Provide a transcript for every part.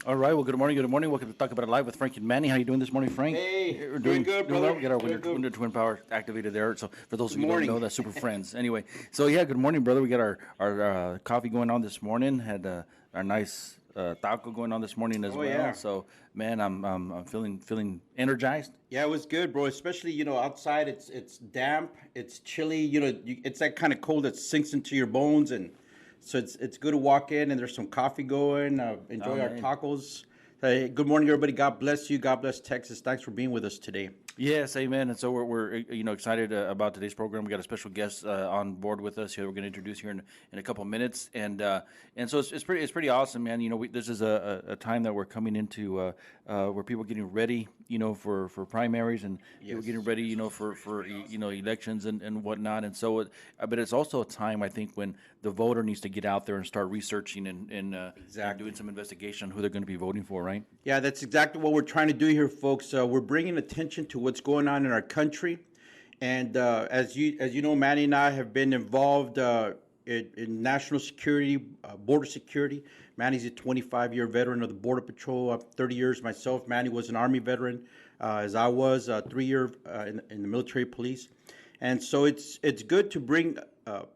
All right. Well, good morning. Good morning. Welcome to Talk About It Live with Frank and Manny. How you doing this morning, Frank? Hey, We're doing good, doing well. brother. We got our Doing good. Winter Twin Power activated there. So for those Good of you who don't know, morning. that's Super Friends. Anyway, so yeah, good morning, brother. We got our coffee going on this morning. Had our nice taco going on this morning as Oh well. yeah, So man, I'm feeling energized. yeah. It was good, bro. Especially outside. It's damp. It's chilly. It's that kind of cold that sinks into your bones, and so it's good to walk in and there's some coffee going. Oh Enjoy our man. tacos. Hey, good morning, everybody. God bless you. God bless Texas. Thanks for being with us today. Yes, amen. And so we're excited about today's program. We got a special guest on board with us here. We're going to introduce here in a couple of minutes, and so it's pretty awesome, man. This is a time that we're coming into where people are getting ready, for primaries and people Yes. getting ready, for elections and whatnot. And so, but it's also a time I think when the voter needs to get out there and start researching and Exactly. doing some investigation on who they're going to be voting for, right? Yeah, that's exactly what we're trying to do here, folks. We're bringing attention to what's going on in our country, and as you know, Manny and I have been involved in national security, border security. Manny's a 25-year veteran of the Border Patrol. 30 years myself. Manny was an Army veteran, as I was 3 year in the military police, and so it's good to bring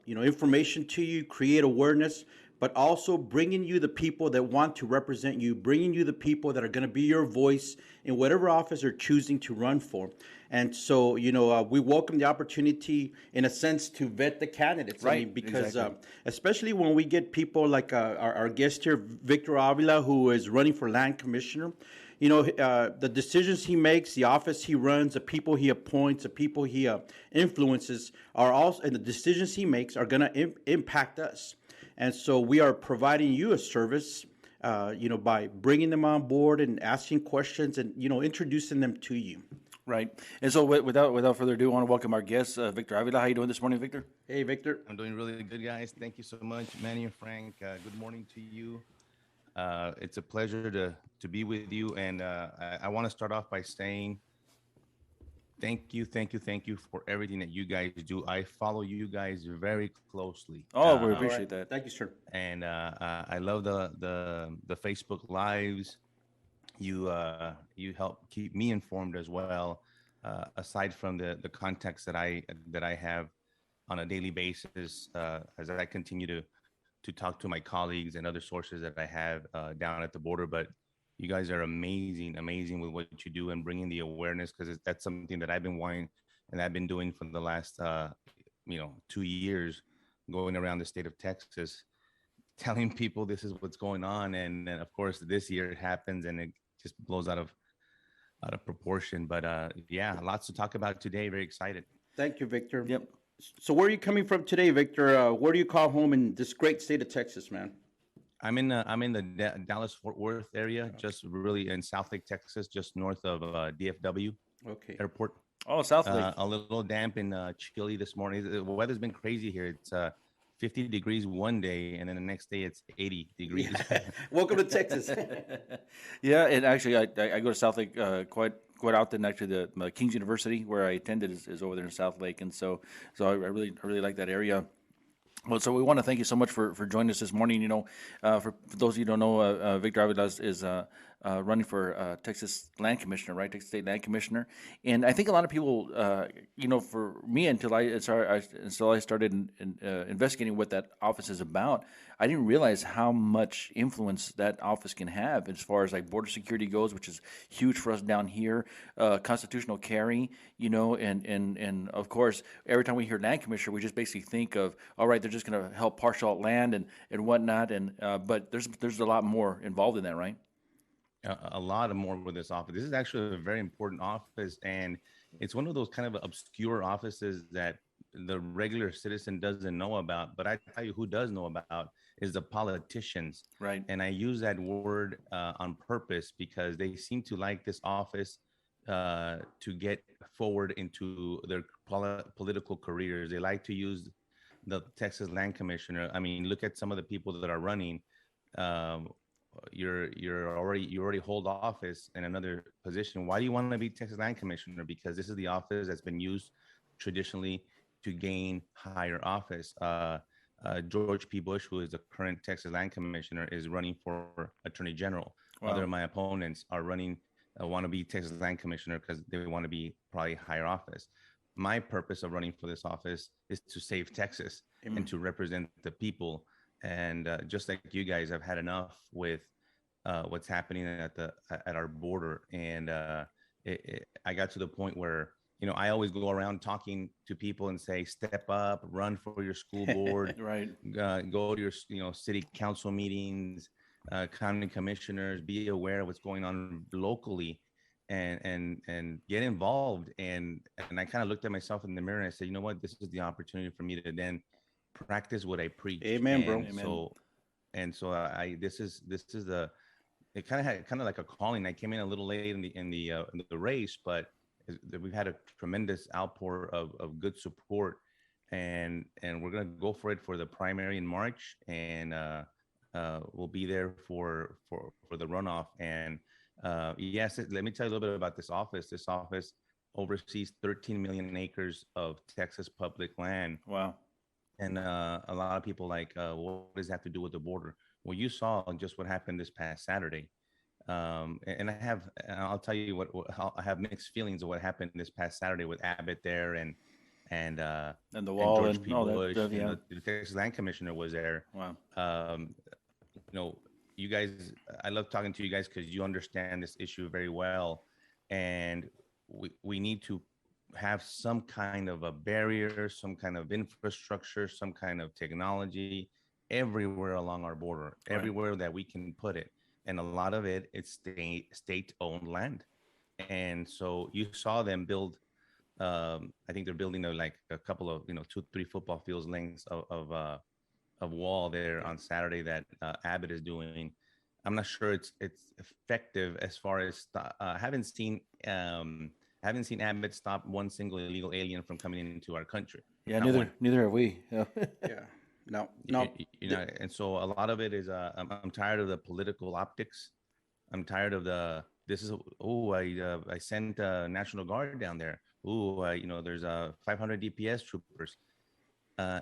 information to you, create awareness, but also bringing you the people that want to represent you, bringing you the people that are going to be your voice in whatever office you're choosing to run for. And so, we welcome the opportunity, in a sense, to vet the candidates. I Right. mean, because Exactly. especially when we get people like our guest here, Victor Avila, who is running for land commissioner. The decisions he makes, the office he runs, the people he appoints, the people he influences are also, and the decisions he makes are going to impact us. And so we are providing you a service, by bringing them on board and asking questions and, introducing them to you. Right. And so, without further ado, I want to welcome our guest, Victor Avila. How you doing this morning, Victor? Hey, Victor. I'm doing really good, guys. Thank you so much, Manny and Frank. Good morning to you. It's a pleasure to be with you, and I want to start off by saying thank you for everything that you guys do. I follow you guys very closely, Oh, we All right. appreciate that. Thank you, sir. and I love the Facebook lives. You help keep me informed as well. Aside from the context that I have on a daily basis, as I continue to talk to my colleagues and other sources that I have down at the border. But you guys are amazing with what you do and bringing the awareness, because that's something that I've been wanting and I've been doing for the last 2 years, going around the state of Texas, telling people this is what's going on. And then of course this year it happens and it just blows out of proportion. But yeah, lots to talk about today. Very excited. Thank you, Victor. Yep. So where are you coming from today, Victor? Where do you call home in this great state of Texas, man? I'm in the Dallas Fort Worth area, just really in South Lake, Texas, just north of DFW Okay. airport. Oh, South Lake. A little damp and chilly this morning. The weather's been crazy here. It's 50 degrees one day, and then the next day it's 80 degrees. Yeah. Welcome to Texas. Yeah, and actually, I go to South Lake quite often. Actually, the King's University where I attended is over there in South Lake, and so I really like that area. Well, so we want to thank you so much for joining us this morning. For those of you who don't know, Victor Avila is running for Texas Land Commissioner, right? Texas State Land Commissioner. And I think a lot of people, for me, until I started investigating what that office is about, I didn't realize how much influence that office can have as far as like border security goes, which is huge for us down here, constitutional carry, and of course, every time we hear land commissioner, we just basically think of, all right, they're just going to help parcel out land and whatnot, but there's a lot more involved in that, right? A lot of more with this office. This is actually a very important office, and it's one of those kind of obscure offices that the regular citizen doesn't know about. But I tell you, who does know about is the politicians. Right. And I use that word on purpose because they seem to like this office to get forward into their political careers. They like to use the Texas Land Commissioner. I mean, look at some of the people that are running. Um, you already hold office in another position. Why do you want to be Texas Land Commissioner? Because this is the office that's been used traditionally to gain higher office. George P. Bush, who is the current Texas Land Commissioner, is running for Attorney General. other of my opponents are running, want to be Texas Land Commissioner because they want to be probably higher office. My purpose of running for this office is to save Texas and to represent the people. And just like you guys, I've had enough with what's happening at our border, and I got to the point where I always go around talking to people and say, step up, run for your school board, Right. go to your city council meetings, county commissioners, be aware of what's going on locally, and get involved. And I kind of looked at myself in the mirror and I said, you know what, this is the opportunity for me to then practice what I preach. Amen, bro. And Amen. so I this is the it kind of had kind of like a calling. I came in a little late in the race, but we've had a tremendous outpour of good support, and we're gonna go for it for the primary in March, and we'll be there for the runoff. And yes, let me tell you a little bit about this office. This office oversees 13 million acres of Texas public land. Wow. And a lot of people like, what does that have to do with the border? Well, you saw just what happened this past Saturday. And I'll tell you how I have mixed feelings of what happened this past Saturday with Abbott there, and And the and wall George and P. all that Bush, stuff, and yeah. the Texas Land Commissioner was there. Wow. Um, you guys, I love talking to you guys because you understand this issue very well, and we need to have some kind of a barrier, some kind of infrastructure, some kind of technology everywhere along our border, Right. everywhere that we can put it. And a lot of it, it's state owned land. And so you saw them build. I think they're building like a couple of 2, 3 football fields lengths of wall there on Saturday that Abbott is doing. I'm not sure it's effective as far as haven't seen Abbott stop one single illegal alien from coming into our country. Yeah, Not one. neither have we. Yeah. Yeah. No. And so a lot of it is I'm tired of the political optics. I'm tired of I sent National Guard down there. There's 500 DPS troopers.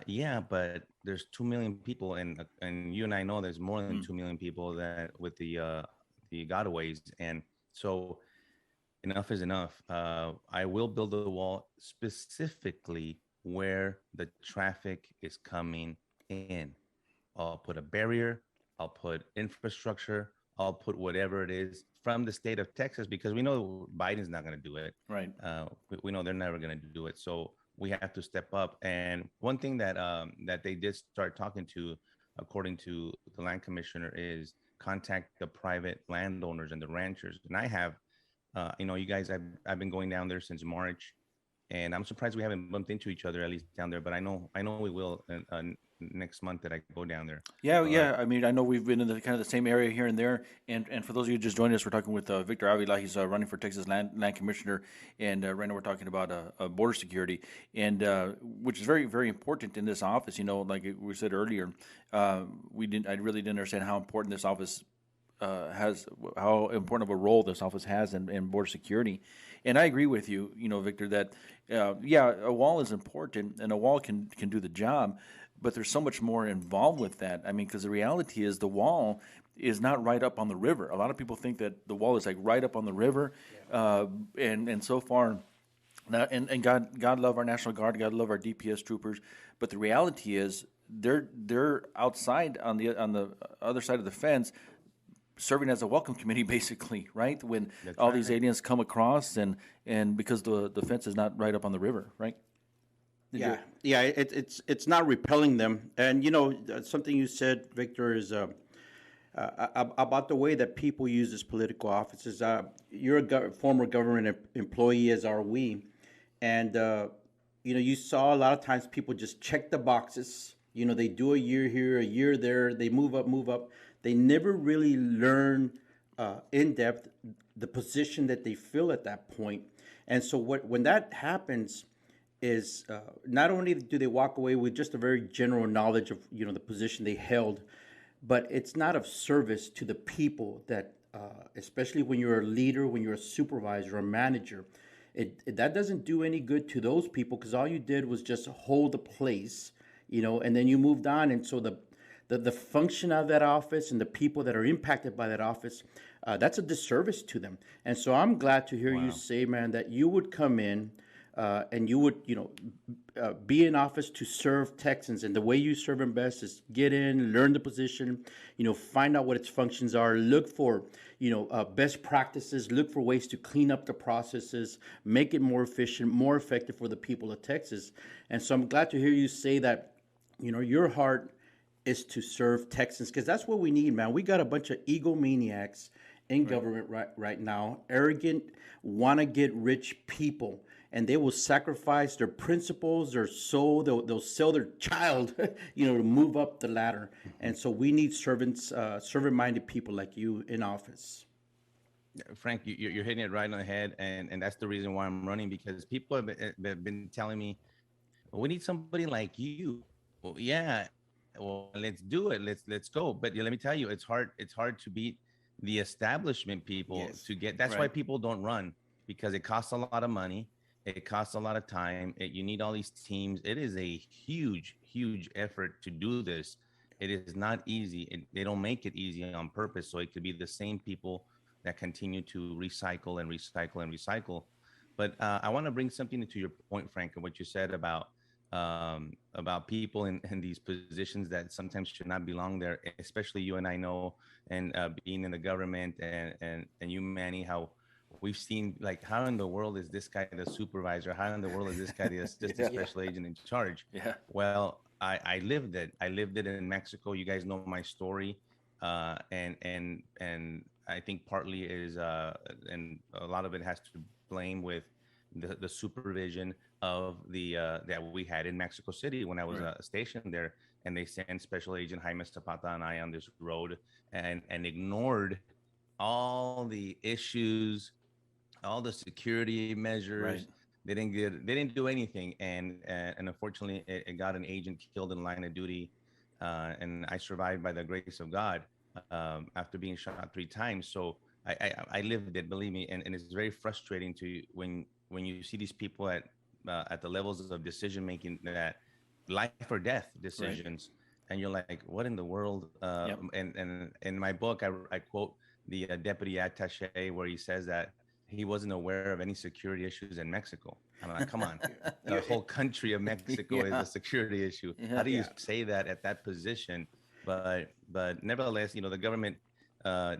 Yeah, but there's 2 million people, and you and I know there's more than 2 million people that with the gotaways, and so enough is enough. I will build a wall specifically where the traffic is coming in. I'll put a barrier. I'll put infrastructure. I'll put whatever it is from the state of Texas, because we know Biden's not going to do it. Right. We know they're never going to do it. So we have to step up. And one thing that they did start talking to, according to the land commissioner, is contact the private landowners and the ranchers. And I have, you guys, I've been going down there since March, and I'm surprised we haven't bumped into each other, at least down there. But I know we will next month that I go down there. Yeah, yeah. I mean, I know we've been in the kind of the same area here and there. And for those of you who just joined us, we're talking with Victor Avila. He's running for Texas Land Commissioner, and right now we're talking about border security, and which is very, very important in this office. Like we said earlier, I really didn't understand how important this office has, how important of a role this office has in border security. And I agree with you, Victor, that a wall is important and a wall can do the job, but there's so much more involved with that. I mean, because the reality is the wall is not right up on the river. A lot of people think that the wall is like right up on the river, and so far. And God love our National Guard, God love our DPS troopers, but the reality is they're outside on the other side of the fence, serving as a welcome committee, basically, right? When all these aliens come across, and because the fence is not right up on the river, right? It's not repelling them. And something you said, Victor, is about the way that people use this political offices. You're a former government employee, as are we, and you saw a lot of times people just check the boxes. They do a year here, a year there. They move up. They never really learn in depth the position that they fill at that point. And so when that happens is not only do they walk away with just a very general knowledge of the position they held, but it's not of service to the people that, especially when you're a leader, when you're a supervisor, a manager, that doesn't do any good to those people, because all you did was just hold the place, and then you moved on. And so the function of that office and the people that are impacted by that office, that's a disservice to them. And so I'm glad to hear you Wow. say, man, that you would come in and you would, be in office to serve Texans. And the way you serve them best is get in, learn the position, find out what its functions are, look for, best practices, look for ways to clean up the processes, make it more efficient, more effective for the people of Texas. And so I'm glad to hear you say that, your heart is to serve Texans because that's what we need, man. We got a bunch of egomaniacs in government right now, arrogant, want to get rich people, and they will sacrifice their principles, their soul. They'll sell their child, to move up the ladder. And so we need servant-minded people like you in office. Frank, you're hitting it right on the head, and that's the reason why I'm running, because people have been telling me, well, we need somebody like you. Well, yeah, well, let's do it. Let's go. But let me tell you, it's hard. It's hard to beat the establishment people Yes. to get. That's why Right. people don't run, because it costs a lot of money. It costs a lot of time. You need all these teams. It is a huge, huge effort to do this. It is not easy. They don't make it easy on purpose. So it could be the same people that continue to recycle and recycle and recycle. But I want to bring something to your point, Frank, and what you said about people in these positions that sometimes should not belong there. Especially you and I know, and being in the government, and you, Manny, how we've seen, like, how in the world is this guy the supervisor? How in the world is this guy the assistant Yeah. special agent in charge? Yeah. Well, I lived it. I lived it in Mexico. You guys know my story, and I think partly is and a lot of it has to blame with the supervision of the that we had in Mexico City when I was Right. stationed there, and they sent Special Agent Jaime Zapata and I on this road, and ignored all the issues, all the security Right. measures. They didn't do anything, and unfortunately, it got an agent killed in line of duty, and I survived by the grace of God after being shot 3 times. So I lived it, believe me, and it's very frustrating to when you see these people at the levels of decision making, that life or death Right. decisions, and you're like, what in the world? Yep. And in my book, I quote the deputy attaché, where he says that he wasn't aware of any security issues in Mexico. I'm like, come on, the You, whole country of Mexico is Yeah. a security issue. How Yeah. do you yeah. say that at that position? But nevertheless, the government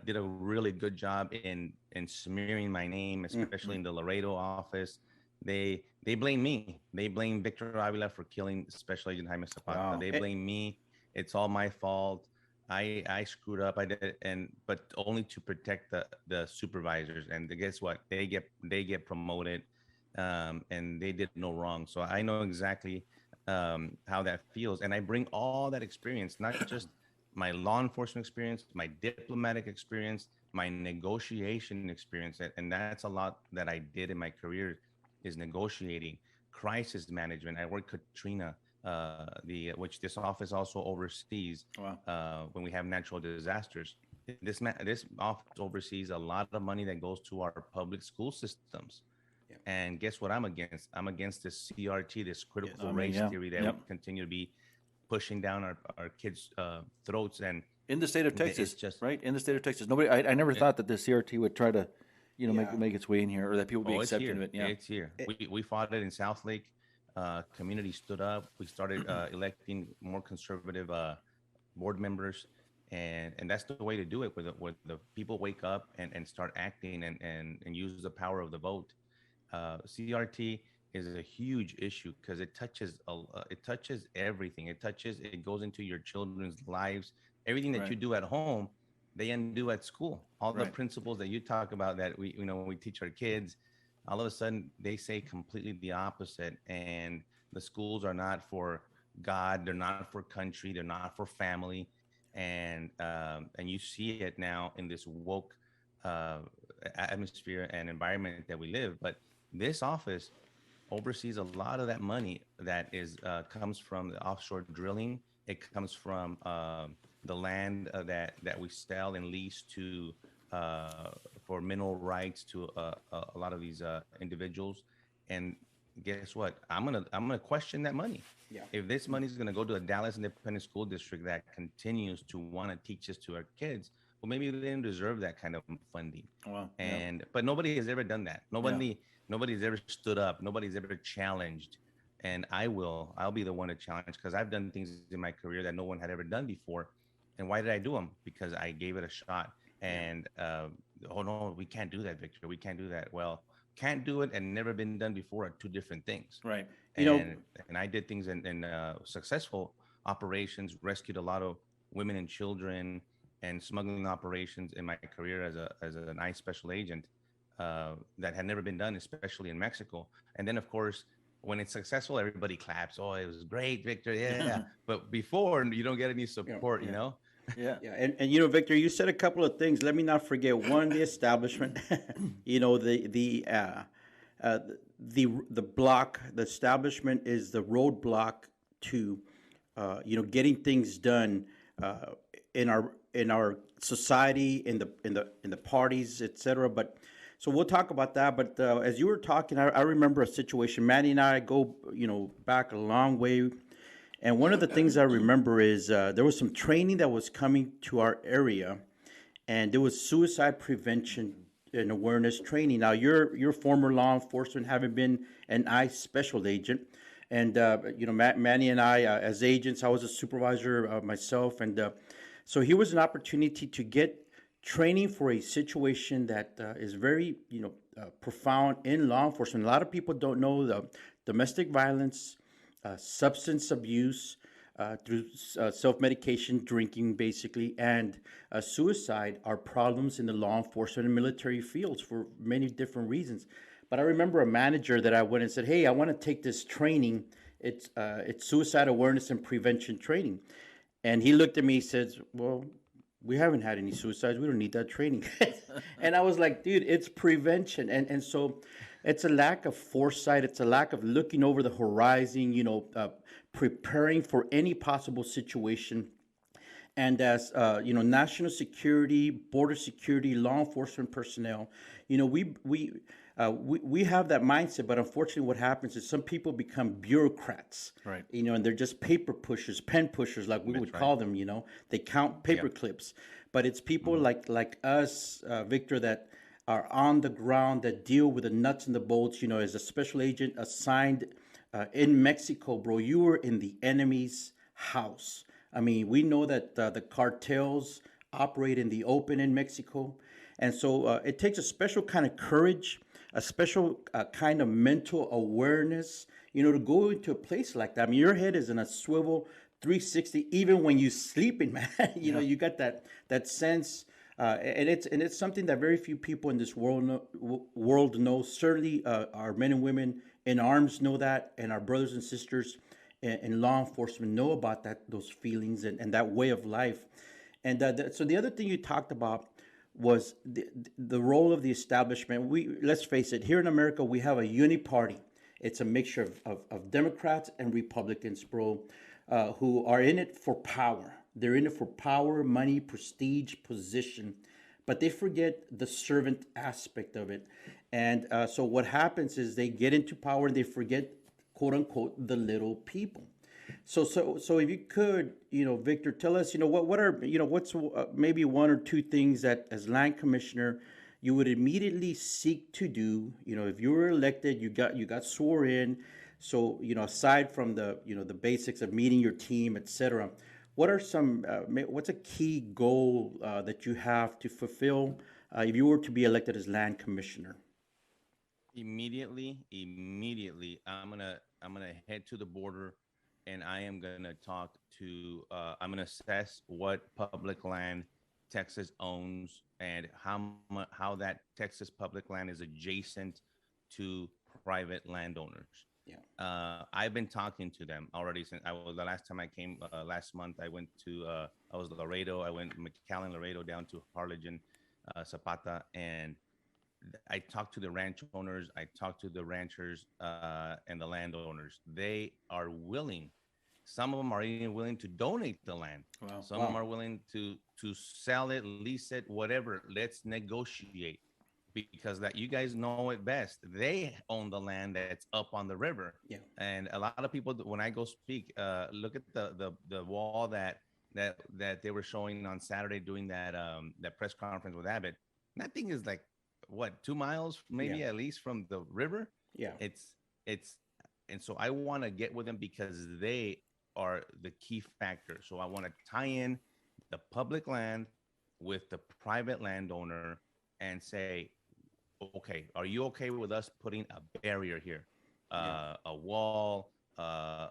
did a really good job in smearing my name, especially in the Laredo office. They blame me. They blame Victor Avila for killing Special Agent Jaime Zapata. Wow. They blame me. It's all my fault. I screwed up. I did, and but only to protect the supervisors. And guess what? They get promoted, and they did no wrong. So I know exactly how that feels, and I bring all that experience, not just my law enforcement experience, my diplomatic experience, my negotiation experience, and that's a lot that I did in my career, is negotiating, crisis management. I worked Katrina, the which this office also oversees Wow. when we have natural disasters. This office oversees a lot of money that goes to our public school systems. Yeah. And guess what I'm against? I'm against this CRT, this Yes. critical I mean, race yeah. theory that we Yep. continue to be pushing down our kids' throats. And In the state of it's Texas, just, right? In the state of Texas, nobody. I never it, thought that the CRT would try to, Yeah. make its way in here, or that people would be oh, it's accepting of here. it. Yeah. It's here. It, We fought it in South Lake. Community stood up. We started electing more conservative board members, and that's the way to do it. Where the people wake up and start acting and use the power of the vote. CRT is a huge issue because it touches everything. It goes into your children's lives. Everything that Right. you do at home, they undo at school. All the Right. principles that you talk about that we when we teach our kids, all of a sudden they say completely the opposite. And the schools are not for God. They're not for country. They're not for family. And you see it now in this woke uh, atmosphere and environment that we live. But this office oversees a lot of that money that is comes from the offshore drilling. It comes from the land that we sell and lease to for mineral rights to a lot of these individuals. And guess what? I'm gonna question that money. Yeah. If this money is gonna go to a Dallas Independent School District that continues to want to teach this to our kids, well, maybe they didn't deserve that kind of funding. Well, yeah, And but nobody has ever done that. yeah, Nobody's ever stood up. Nobody's ever challenged. And I'll be the one to challenge because I've done things in my career that no one had ever done before. And why did I do them? Because I gave it a shot. Yeah. And oh no, we can't do that, Victor. We can't do that. Well, can't do it and never been done before are two different things. right. You know, And I did things in successful operations, rescued a lot of women and children, and smuggling operations in my career as an ICE special agent that had never been done, especially in Mexico. And then, of course, when it's successful, everybody claps. Oh, it was great, Victor. Yeah. But before, you don't get any you know, support, you Yeah, know? yeah, yeah, and Victor, you said a couple of things. Let me not forget. One, the establishment. Uh, the block. The establishment is the roadblock to, getting things done uh, in our society, in the parties, etc. But so we'll talk about that. But as you were talking, I remember a situation. Manny and I go, back a long way. And one of the things I remember is there was some training that was coming to our area, and there was suicide prevention and awareness training. Now, you're former law enforcement, having been an ICE special agent, and Manny and I, as agents, I was a supervisor myself, and so here was an opportunity to get training for a situation that is very profound in law enforcement. A lot of people don't know the domestic violence, substance abuse, through self medication, drinking, basically, and suicide are problems in the law enforcement and military fields for many different reasons. But I remember a manager that I went and said, "Hey, I want to take this training. It's suicide awareness and prevention training." And he looked at me, he says, "Well, we haven't had any suicides. We don't need that training." And I was like, "Dude, it's prevention." And so it's a lack of foresight. It's a lack of looking over the horizon, preparing for any possible situation. And as national security, border security, law enforcement personnel, we have that mindset. But unfortunately, what happens is some people become bureaucrats, right. and they're just paper pushers, pen pushers, like we would That's call right. them. They count paper Yeah. clips, but it's people Hmm. like us, Victor, that are on the ground, that deal with the nuts and the bolts. As a special agent assigned in Mexico, bro, you were in the enemy's house. I mean, we know that the cartels operate in the open in Mexico. And so it takes a special kind of courage, a special kind of mental awareness, to go into a place like that. I mean, your head is in a swivel 360, even when you're sleeping, man. Yeah, You got that sense. And it's something that very few people in this world know. Certainly, our men and women in arms know that, and our brothers and sisters in law enforcement know about those feelings and that way of life. And so the other thing you talked about was the role of the establishment. Let's face it, here in America, we have a uni party. It's a mixture of Democrats and Republicans, bro, who are in it for power. They're in it for power, money, prestige, position, but they forget the servant aspect of it. And so what happens is they get into power and they forget, quote unquote, the little people. So if you could, Victor, tell us, what are, what's maybe one or two things that as land commissioner you would immediately seek to do. If you were elected, you got swore in. So aside from the basics of meeting your team, etc. What's a key goal that you have to fulfill if you were to be elected as land commissioner? Immediately, I'm gonna head to the border, and I am gonna talk to. I'm gonna assess what public land Texas owns and how that Texas public land is adjacent to private landowners. Yeah. I've been talking to them already since I was the last time I came last month. I went to I was Laredo. I went McAllen, Laredo down to Harlingen, Zapata, and I talked to the ranch owners. I talked to the ranchers and the landowners. They are willing. Some of them are even willing to donate the land. wow, Some of them Wow. are willing to sell it, lease it, whatever. Let's negotiate. because that you guys know it best. They own the land that's up on the river, Yeah. and a lot of people when I go speak, look at the wall that they were showing on Saturday doing that press conference with Abbott. That thing is like what 2 miles Yeah. maybe at least from the river. Yeah. It's and so I want to get with them because they are the key factor. So I want to tie in the public land with the private landowner and say, okay, are you okay with us putting a barrier here, Yeah. a wall,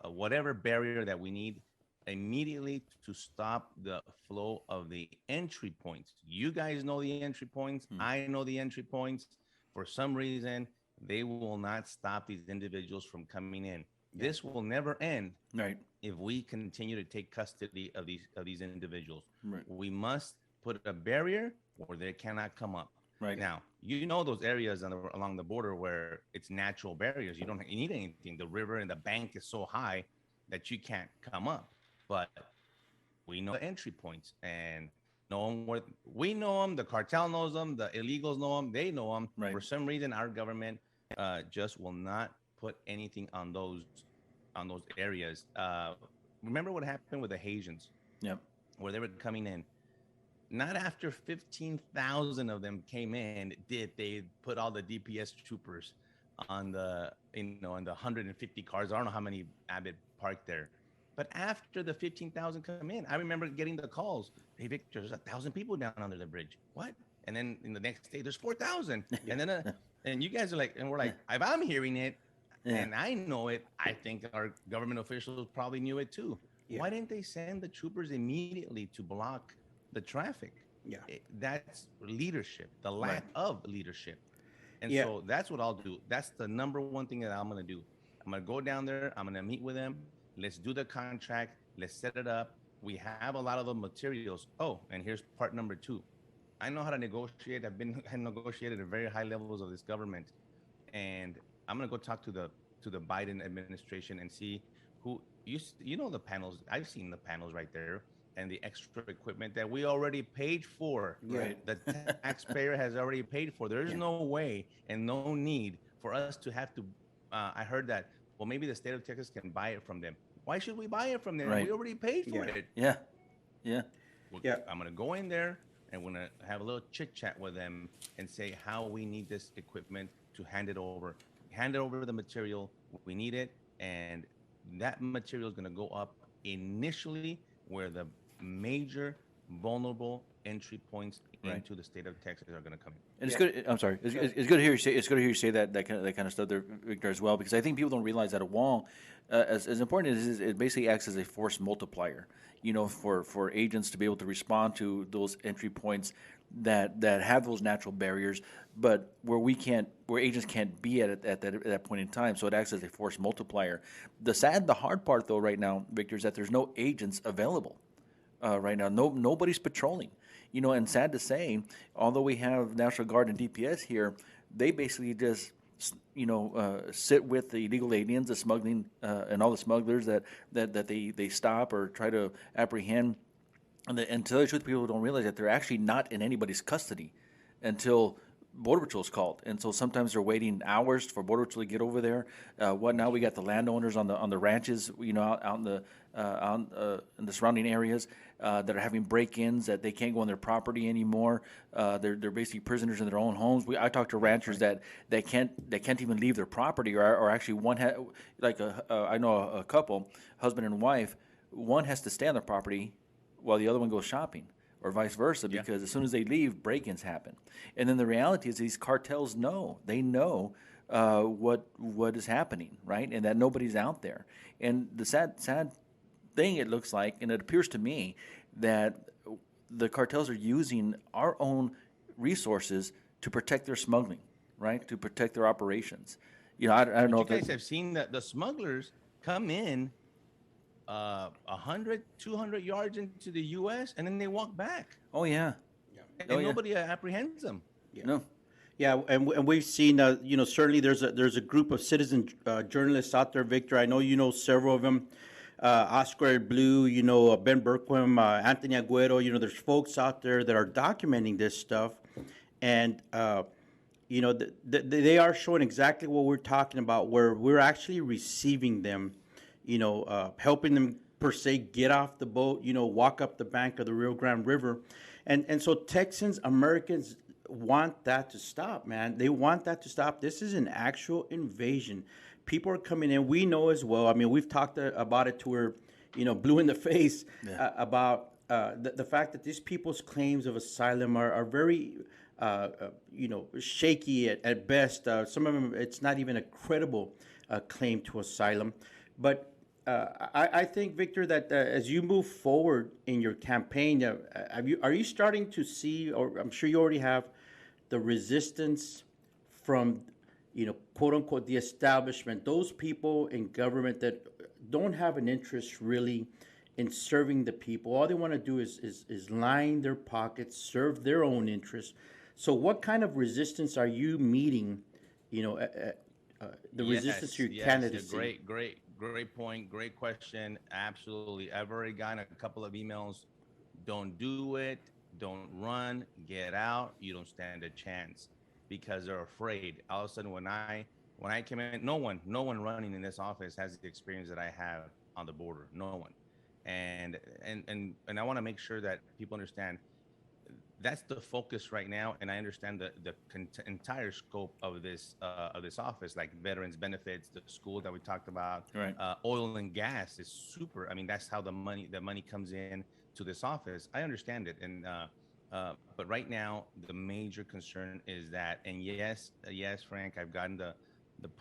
whatever barrier that we need immediately to stop the flow of the entry points? You guys know the entry points. I know the entry points. For some reason, they will not stop these individuals from coming in. Yeah. This will never end Right. if we continue to take custody of these individuals. Right. We must put a barrier where they cannot come up. Right. Now, you know those areas along the border where it's natural barriers. You don't need anything. The river and the bank is so high that you can't come up. But we know the entry points and know them where we know them. The cartel knows them. The illegals know them. They know them. Right. For some reason, our government just will not put anything on those areas. Remember what happened with the Haitians, Yep. where they were coming in. Not after 15,000 of them came in did they put all the DPS troopers on on the 150 cars. I don't know how many Abbott parked there, but after the 15,000 come in, I remember getting the calls. Hey, Victor, there's 1,000 people down under the bridge. What? And then in the next day, there's 4,000. And then and you guys are like, and we're like, if I'm hearing it, Yeah. and I know it, I think our government officials probably knew it too. Yeah. Why didn't they send the troopers immediately to block the traffic? Yeah. That's leadership, the lack Right. of leadership. And Yeah. so that's what I'll do. That's the number one thing that I'm going to do. I'm going to go down there. I'm going to meet with them. Let's do the contract. Let's set it up. We have a lot of the materials. Oh, and here's part number 2. I know how to negotiate. I've negotiated at very high levels of this government. And I'm going to go talk to the Biden administration and see who you know the panels. I've seen the panels right there and the extra equipment that we already paid for. Right. The taxpayer has already paid for. There's no way and no need for us to have to. I heard that. Well, maybe the state of Texas can buy it from them. Why should we buy it from them? Right. We already paid for Yeah. it. Yeah. Yeah. Yeah. I'm gonna go in there and we're gonna have a little chit chat with them and say how we need this equipment to hand it over. Hand it over the material. We need it, and that material is gonna go up initially where the major vulnerable entry points Right. into the state of Texas are gonna come in. And it's good. I'm sorry. It's good to hear you say. It's good to hear you say that kind of stuff there, Victor, as well, because I think people don't realize that a wall, as important as it is, it basically acts as a force multiplier. You know, for agents to be able to respond to those entry points that have those natural barriers, but where agents can't be at that point in time. So it acts as a force multiplier. The hard part though right now, Victor, is that there's no agents available. Right now, nobody's patrolling. You know, and sad to say, although we have National Guard and DPS here, they basically just, sit with the illegal aliens, the smuggling, and all the smugglers that they stop or try to apprehend. And to tell the truth, people don't realize that they're actually not in anybody's custody until Border Patrol is called, and so sometimes they're waiting hours for Border Patrol to get over there. Now we got the landowners on the ranches, out in the surrounding areas that are having break-ins that they can't go on their property anymore. They're basically prisoners in their own homes. I talked to ranchers that can't even leave their property, or actually one I know a couple, husband and wife, one has to stay on their property while the other one goes shopping, or vice versa, because as soon as they leave, break-ins happen. And then the reality is these cartels know what is happening, right? And that nobody's out there. And the sad thing, it looks like, and it appears to me, that the cartels are using our own resources to protect their smuggling, right? To protect their operations. I don't know You if guys have seen that the smugglers come in 100, 200 yards into the U.S. and then they walk back. Oh yeah. And nobody apprehends them. Yeah. No. Yeah, and we've seen, certainly there's a group of citizen journalists out there, Victor. I know you know several of them. Oscar Blue, Ben Berquim, Anthony Agüero. There's folks out there that are documenting this stuff, and they are showing exactly what we're talking about, where we're actually receiving them, helping them per se get off the boat, walk up the bank of the Rio Grande River, and so Texans, Americans want that to stop, man. They want that to stop. This is an actual invasion. People are coming in. We know as well. I mean, we've talked about it to where, blue in the face about the fact that these people's claims of asylum are very shaky at best. Some of them, it's not even a credible claim to asylum. But I think, Victor, that as you move forward in your campaign, are you starting to see, or I'm sure you already have, the resistance from, quote unquote, the establishment, those people in government that don't have an interest really in serving the people. All they want to do is line their pockets, serve their own interests. So, what kind of resistance are you meeting? The resistance to your Yes, candidacy. great point, great question. Absolutely. I've already gotten a couple of emails. Don't do it. Don't run. Get out. You don't stand a chance because they're afraid. All of a sudden, when I came in, no one running in this office has the experience that I have on the border. No one. And I want to make sure that people understand that's the focus right now, and I understand the entire scope of this office, like veterans benefits, the school that we talked about, Right. oil and gas is super. I mean, that's how the money comes in to this office. I understand it, and but right now the major concern is that, and yes, Frank, I've gotten the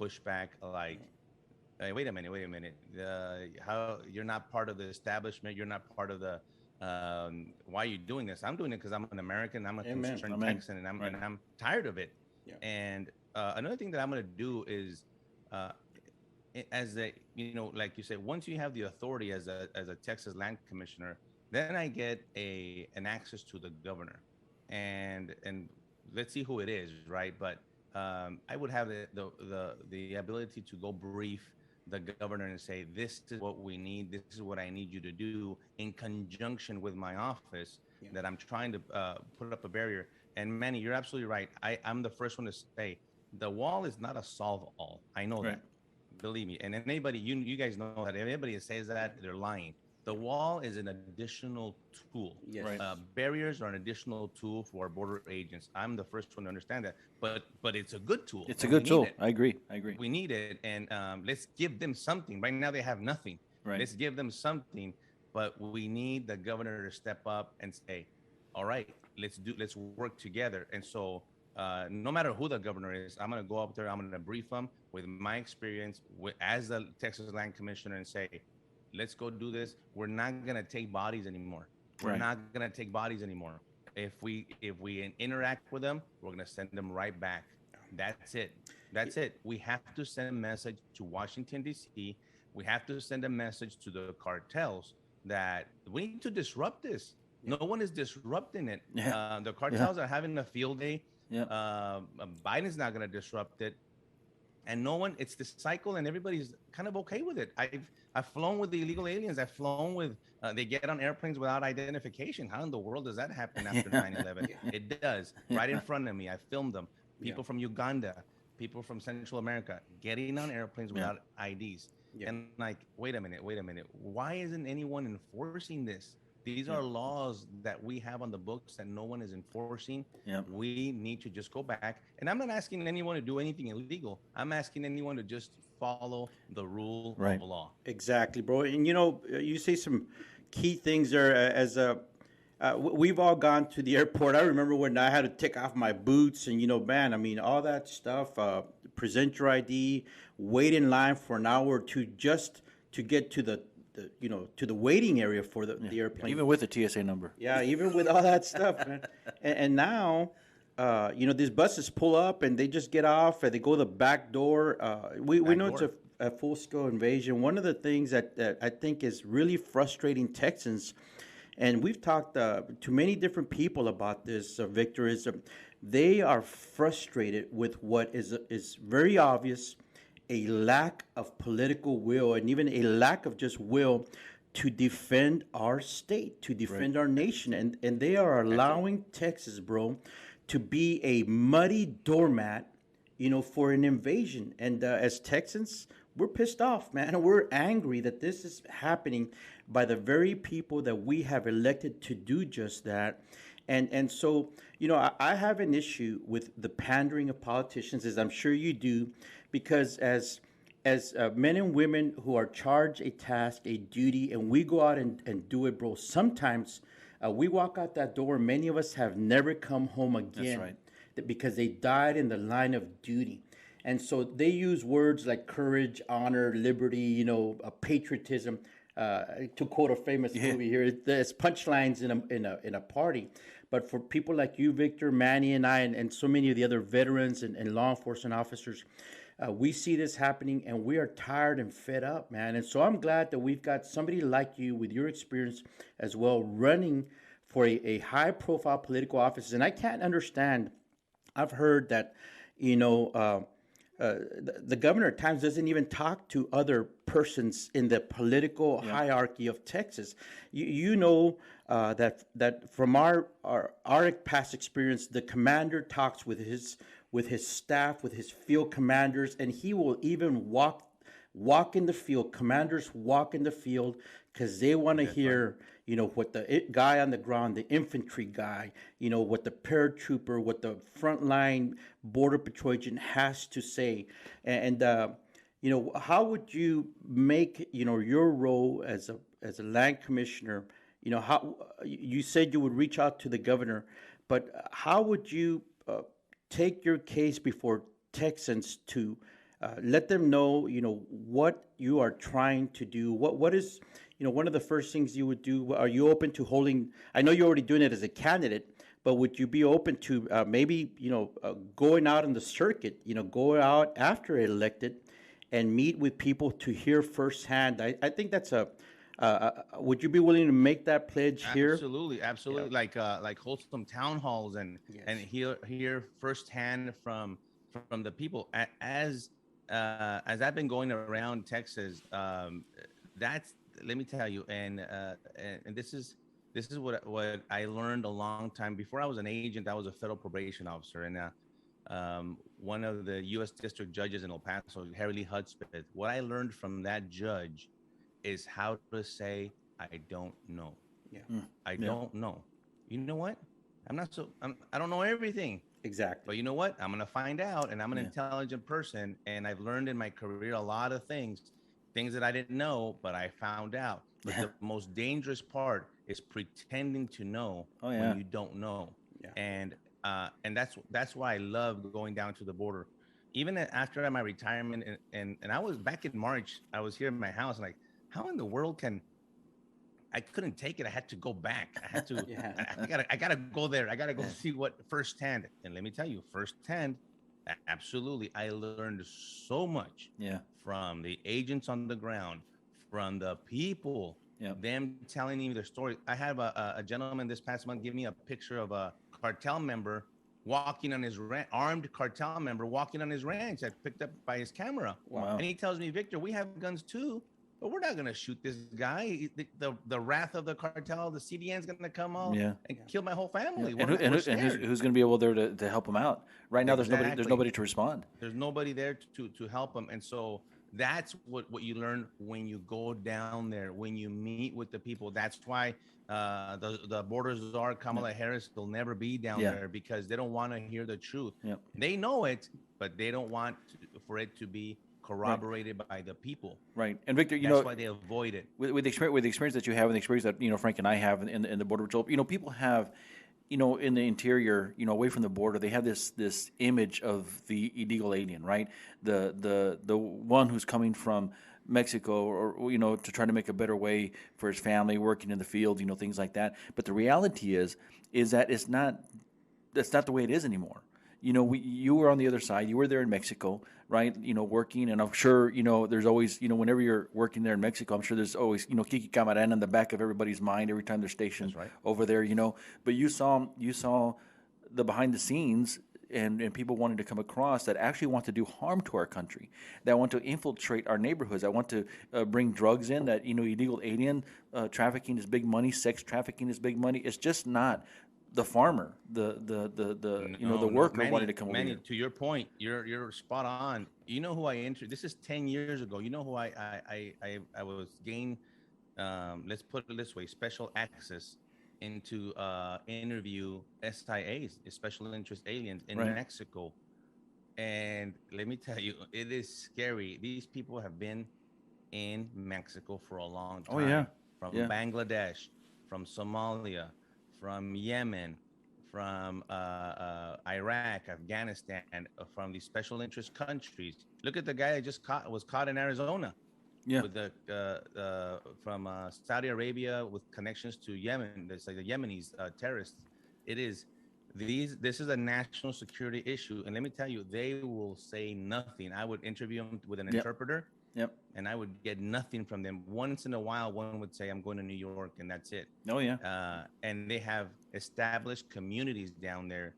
pushback like, hey, wait a minute. How you're not part of the establishment? You're not part of the. Why are you doing this? I'm doing it because I'm an American. I'm a Amen. concerned Amen. Texan, and I'm Right. and I'm tired of it. Yeah. And another thing that I'm going to do is, uh, as a like you said, once you have the authority as a Texas land commissioner, then I get an access to the governor, and let's see who it is, right? But I would have the ability to go brief the governor and say, this is what we need. This is what I need you to do in conjunction with my office, Yeah. that I'm trying to put up a barrier. And Manny, you're absolutely right. I'm the first one to say the wall is not a solve all. I know Right. that. Believe me. And anybody, you guys know that. If anybody that says that, they're lying. The wall is an additional tool. Yes. Right. Barriers are an additional tool for our border agents. I'm the first one to understand that. But it's a good tool. It's a and we good need tool. it. I agree. I agree. We need it, and let's give them something. Right now, they have nothing. Right. Let's give them something, but we need the governor to step up and say, "All right, let's work together." And so, no matter who the governor is, I'm going to go up there. I'm going to brief them with my experience as the Texas Land Commissioner and say, "Let's go do this. We're not going to take bodies anymore. We're Right. not going to take bodies anymore. If we interact with them, we're going to send them right back. That's it. That's it. We have to send a message to Washington, D.C. We have to send a message to the cartels that we need to disrupt this. No one is disrupting it. Yeah. The cartels are having a field day. Yeah. Biden's not going to disrupt it. And no one, it's this cycle, and everybody's kind of okay with it. I've flown with the illegal aliens. I've flown with, they get on airplanes without identification. How in the world does that happen after 9/11? It does, right in front of me. I filmed them. People from Uganda, people from Central America getting on airplanes without IDs. Yeah. And like, wait a minute. Why isn't anyone enforcing this? These are laws that we have on the books that no one is enforcing. Yeah. We need to just go back. And I'm not asking anyone to do anything illegal. I'm asking anyone to just follow the rule Right. of law. Exactly, bro. And you say some key things there. We've all gone to the airport. I remember when I had to take off my boots, and man, I mean, all that stuff. Present your ID, wait in line for an hour or two just to get to the waiting area for the airplane. Even with the TSA number. Yeah, even with all that stuff, man. And now, these buses pull up and they just get off and they go to the back door. We know it's a full-scale invasion. One of the things that I think is really frustrating Texans, and we've talked to many different people about this, Victor, is they are frustrated with what is very obvious, a lack of political will, and even a lack of just will to defend our state, to defend our nation. And they are allowing Texas, bro, to be a muddy doormat, for an invasion. And as Texans, we're pissed off, man. And we're angry that this is happening by the very people that we have elected to do just that. And so, I have an issue with the pandering of politicians, as I'm sure you do, because as men and women who are charged a task, a duty, and we go out and do it, bro, sometimes we walk out that door, many of us have never come home again. That's right. Because they died in the line of duty. And so they use words like courage, honor, liberty, patriotism. To quote a famous movie here, there's punchlines in a party. But for people like you, Victor, Manny, and I, and so many of the other veterans and law enforcement officers, we see this happening, and we are tired and fed up, man. And so I'm glad that we've got somebody like you with your experience as well running for a high-profile political office. And I can't understand. I've heard that, the governor at times doesn't even talk to other persons in the political hierarchy of Texas. That from our past experience, the commander talks with his staff, with his field commanders, and he will even walk in the field. Commanders walk in the field because they want to hear, what the guy on the ground, the infantry guy, what the paratrooper, what the frontline border patrol agent has to say. And how would you make, your role as a land commissioner, how you said you would reach out to the governor, but how would you take your case before Texans to let them know, what you are trying to do? What is, one of the first things you would do? Are you open to holding? I know you're already doing it as a candidate, but would you be open to maybe, going out in the circuit, go out after elected and meet with people to hear firsthand? I think that's would you be willing to make that pledge here? Absolutely. Yeah. Like wholesome town halls and hear firsthand from the people. As I've been going around Texas, let me tell you, and this is what I learned a long time before I was an agent. I was a federal probation officer, and one of the U.S. district judges in El Paso, Harry Lee Hudspeth. What I learned from that judge is how to say I don't know. Yeah, I don't know. You know what? I don't know everything. Exactly. But you know what? I'm going to find out, and I'm an intelligent person, and I've learned in my career a lot of things that I didn't know, but I found out. But the most dangerous part is pretending to know when you don't know. Yeah. And that's why I love going down to the border. Even after my retirement, and I was back in March, I was here in my house, and like, how in the world I couldn't take it. I had to go back. I had to. I gotta go there. I gotta go see what firsthand. And let me tell you, firsthand, absolutely, I learned so much. Yeah. From the agents on the ground, from the people, them telling me their story. I have a gentleman this past month give me a picture of a cartel member walking on his armed cartel member walking on his ranch that picked up by his camera. Wow. And he tells me, Victor, we have guns too. But we're not going to shoot this guy. The wrath of the cartel, the CDN's going to come out and kill my whole family. And who's going to be able there to help him out? Right now, there's nobody to respond. There's nobody there to help him. And so that's what you learn when you go down there, when you meet with the people. That's why the border czar, Kamala Harris, will never be down there, because they don't want to hear the truth. Yep. They know it, but they don't want for it to be corroborated by the people. Right. And Victor, that's why they avoid it. With the experience that you have and the experience that, Frank and I have in the border patrol, people have, in the interior, away from the border, they have this image of the illegal alien, right? The one who's coming from Mexico or, to try to make a better way for his family, working in the field, things like that. But the reality is that that's not the way it is anymore. You were on the other side. You were there in Mexico, right? Working, and I'm sure, there's always, whenever you're working there in Mexico, I'm sure there's always, Kiki Camarena in the back of everybody's mind every time they're stationed over there, But you saw the behind the scenes and people wanting to come across that actually want to do harm to our country, that want to infiltrate our neighborhoods, that want to bring drugs in, that, illegal alien trafficking is big money, sex trafficking is big money. It's just not the farmer, the you know, the No, no, worker wanting Manny, to come over Manny. here. To your point, you're spot on. You know who I entered? This is 10 years ago. You know who I was gained. Let's put it this way: special access into interview SIAs, special interest aliens in Right. Mexico. And let me tell you, it is scary. These people have been in Mexico for a long Oh yeah. time, from Yeah. Bangladesh, from Somalia, from Yemen, from Iraq, Afghanistan, from these special interest countries. Look at the guy that just was caught in Arizona Yeah. with the from Saudi Arabia with connections to Yemen. There's like the Yemenis terrorists. It is these. This is a national security issue, and let me tell you, they will say nothing. I would interview them with an Yep. interpreter, Yep. and I would get nothing from them. Once in a while, one would say, "I'm going to New York," and that's it. Oh yeah. And they have established communities down there,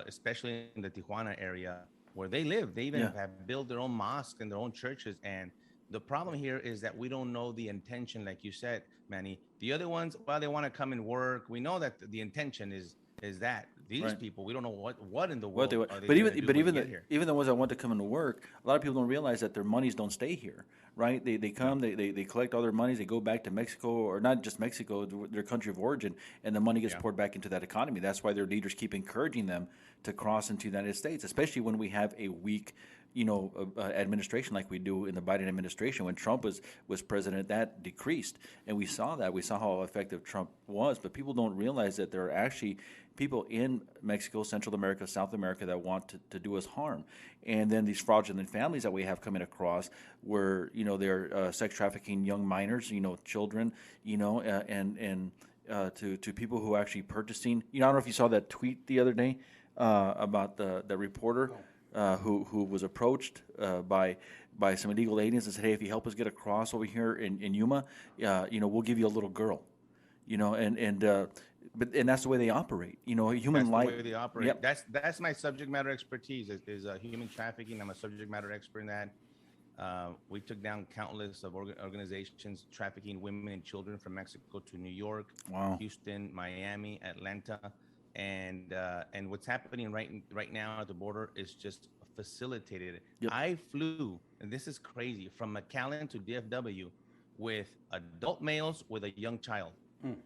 especially in the Tijuana area where they live. They even Yeah. have built their own mosques and their own churches. And the problem here is that we don't know the intention, like you said, Manny. The other ones, well, they want to come and work. We know that the intention is that these Right. people, we don't know what in the What they world would, are they but going to do but when they even get here. even the ones that want to come into work, a lot of people don't realize that their monies don't stay here, right? They No, come, they collect all their monies, they go back to Mexico, or not just Mexico, their country of origin, and the money gets yeah, poured back into that economy. That's why their leaders keep encouraging them to cross into the United States, especially when we have a weak, you know, administration like we do in the Biden administration. When Trump was president, that decreased, and we saw that. We saw how effective Trump was, but people don't realize that there are actually people in Mexico, Central America, South America that want to do us harm. And then these fraudulent families that we have coming across, where you know they're sex trafficking young minors, you know, children, you know, to people who are actually purchasing. You know, I don't know if you saw that tweet the other day about the reporter who was approached by some illegal aliens and said, "Hey, if you help us get across over here in Yuma, you know, we'll give you a little girl." You know, and that's the way they operate. You know, human that's the life. way they operate. Yep. That's my subject matter expertise is human trafficking. I'm a subject matter expert in that. We took down countless of organizations trafficking women and children from Mexico to New York, Wow. Houston, Miami, Atlanta, and what's happening right now at the border is just facilitated. Yep. I flew, and this is crazy, from McAllen to DFW with adult males with a young child.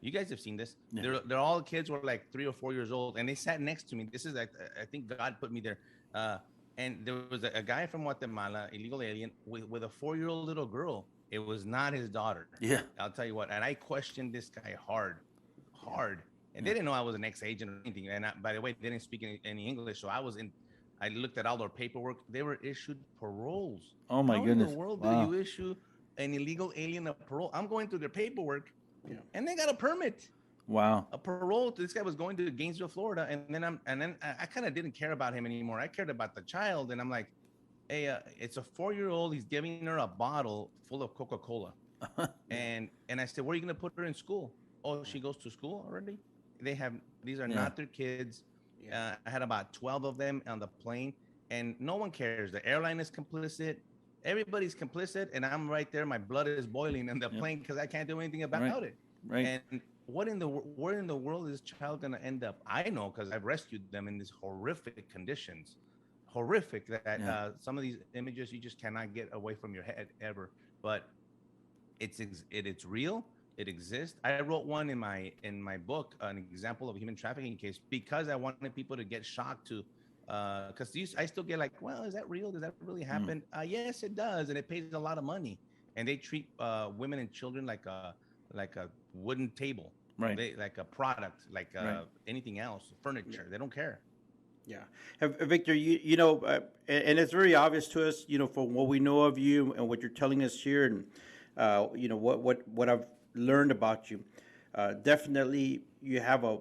You guys have seen this. Yeah. They're all kids were like 3 or 4 years old, and they sat next to me. This is like I think God put me there. And there was a guy from Guatemala, illegal alien, with a 4-year-old little girl. It was not his daughter. Yeah. I'll tell you what. And I questioned this guy hard. And they didn't know I was an ex-agent or anything. And by the way, they didn't speak any English, so I was in. I looked at all their paperwork. They were issued paroles. Oh my How in the goodness. world do Wow. you issue an illegal alien a parole? I'm going through their paperwork, Yeah. and they got a permit, Wow. a parole. This guy was going to Gainesville, Florida, and then I kind of didn't care about him anymore. I cared about the child, and I'm like, hey, it's a 4-year-old. He's giving her a bottle full of Coca-Cola, and I said, where are you going to put her in school? Oh, she goes to school already. These are Yeah. not their kids. I had about 12 of them on the plane, and no one cares. The airline is complicit. Everybody's complicit, and I'm right there. My blood is boiling in the Yep. plane because I can't do anything Right. about it. Right. And where in the world is this child going to end up? I know because I've rescued them in these horrific conditions, horrific that Yeah. some of these images you just cannot get away from your head ever. But it's real. It exists. I wrote one in my book, an example of a human trafficking case, because I wanted people to get shocked to, because I still get like, well, is that real? Does that really happen? Yes, it does, and it pays a lot of money. And they treat women and children like a wooden table, Right. They like a product, like Right. anything else, furniture. They don't care. Yeah, Victor, you know, and it's very obvious to us, you know, from what we know of you and what you're telling us here, and you know what I've learned about you. Definitely, you have a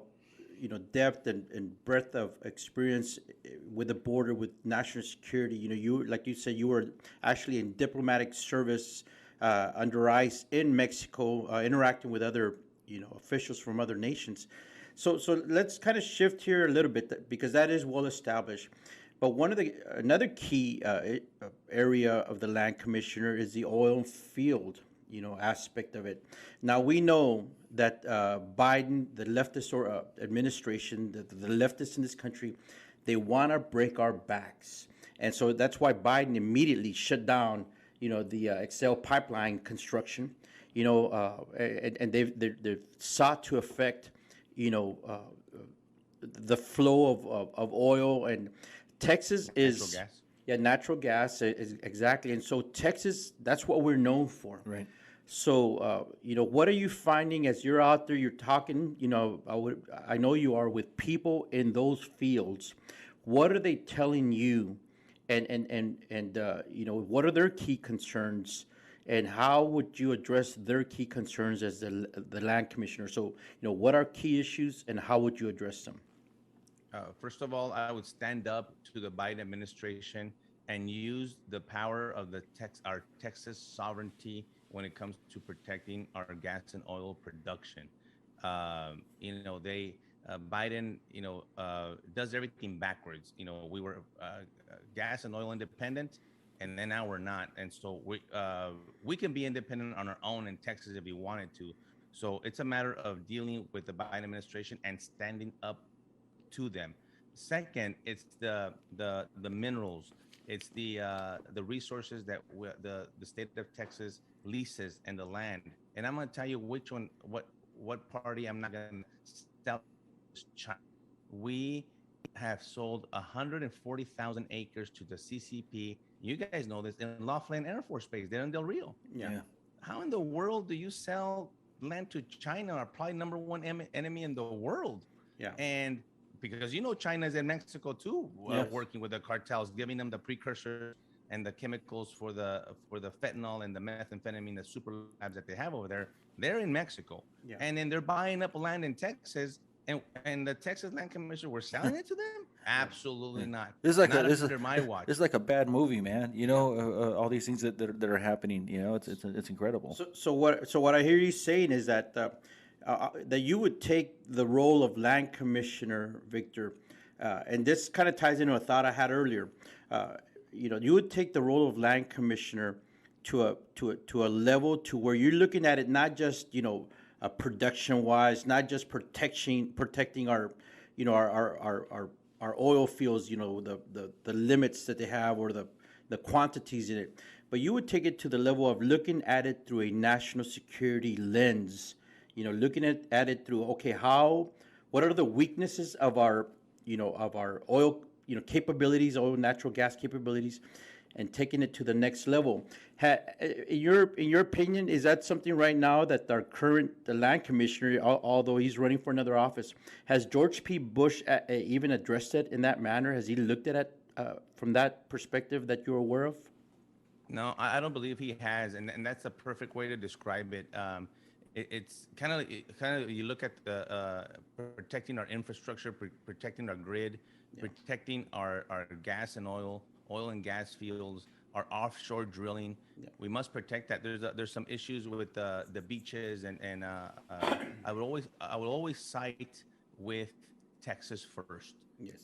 you know depth and breadth of experience with the border, with national security. You know, you like you said, you were actually in diplomatic service under ICE in Mexico, interacting with other officials from other nations. So let's kind of shift here a little bit because that is well established. But another key area of the land commissioner is the oil field aspect of it. Now we know that Biden, the leftist or administration, the leftists in this country, they want to break our backs, and so that's why Biden immediately shut down, the Excel pipeline construction, and they've sought to affect, you know, the flow of oil. And Texas Natural is, gas. yeah, natural gas is exactly. And so Texas, that's what we're known for. Right. So, what are you finding as you're out there? You're talking, I know you are with people in those fields. What are they telling you, and what are their key concerns, and how would you address their key concerns as the land commissioner? So, what are key issues, and how would you address them? First of all, I would stand up to the Biden administration and use the power of our Texas sovereignty when it comes to protecting our gas and oil production. They Biden, does everything backwards. We were gas and oil independent, and then now we're not. And so we can be independent on our own in Texas if we wanted to. So it's a matter of dealing with the Biden administration and standing up to them. Second, it's the minerals. It's the resources that the state of Texas leases and the land. And I'm going to tell you which one, what party I'm not going to sell. China. We have sold 140,000 acres to the CCP. You guys know this in Laughlin Air Force Base. They're in Del Rio. Yeah. How in the world do you sell land to China, our probably number one enemy in the world? Yeah. And because China is in Mexico too, Yes. working with the cartels, giving them the precursors and the chemicals for the fentanyl and the methamphetamine, the super labs that they have over there. They're in Mexico, Yeah. and then they're buying up land in Texas, and the Texas Land Commission, we're selling it to them? Absolutely not. This is like Not a this is under my watch. this is like a bad movie, man. All these things that are happening. It's incredible. So what I hear you saying is that you would take the role of land commissioner, Victor, and this kind of ties into a thought I had earlier. You would take the role of land commissioner to a level to where you're looking at it not just production wise, not just protecting our our oil fields, the limits that they have, or the quantities in it, but you would take it to the level of looking at it through a national security lens, looking at it through, okay, what are the weaknesses of our oil, capabilities, oil, natural gas capabilities, and taking it to the next level. In your opinion, is that something right now that the land commissioner, although he's running for another office, has George P. Bush even addressed it in that manner? Has he looked at it from that perspective that you're aware of? No, I don't believe he has, and that's a perfect way to describe it. It's kind of you look at the protecting our infrastructure, protecting our grid, protecting our gas and oil and gas fields, our offshore drilling. Yeah. We must protect that. There's some issues with the beaches, and I would always cite with Texas first. Yes.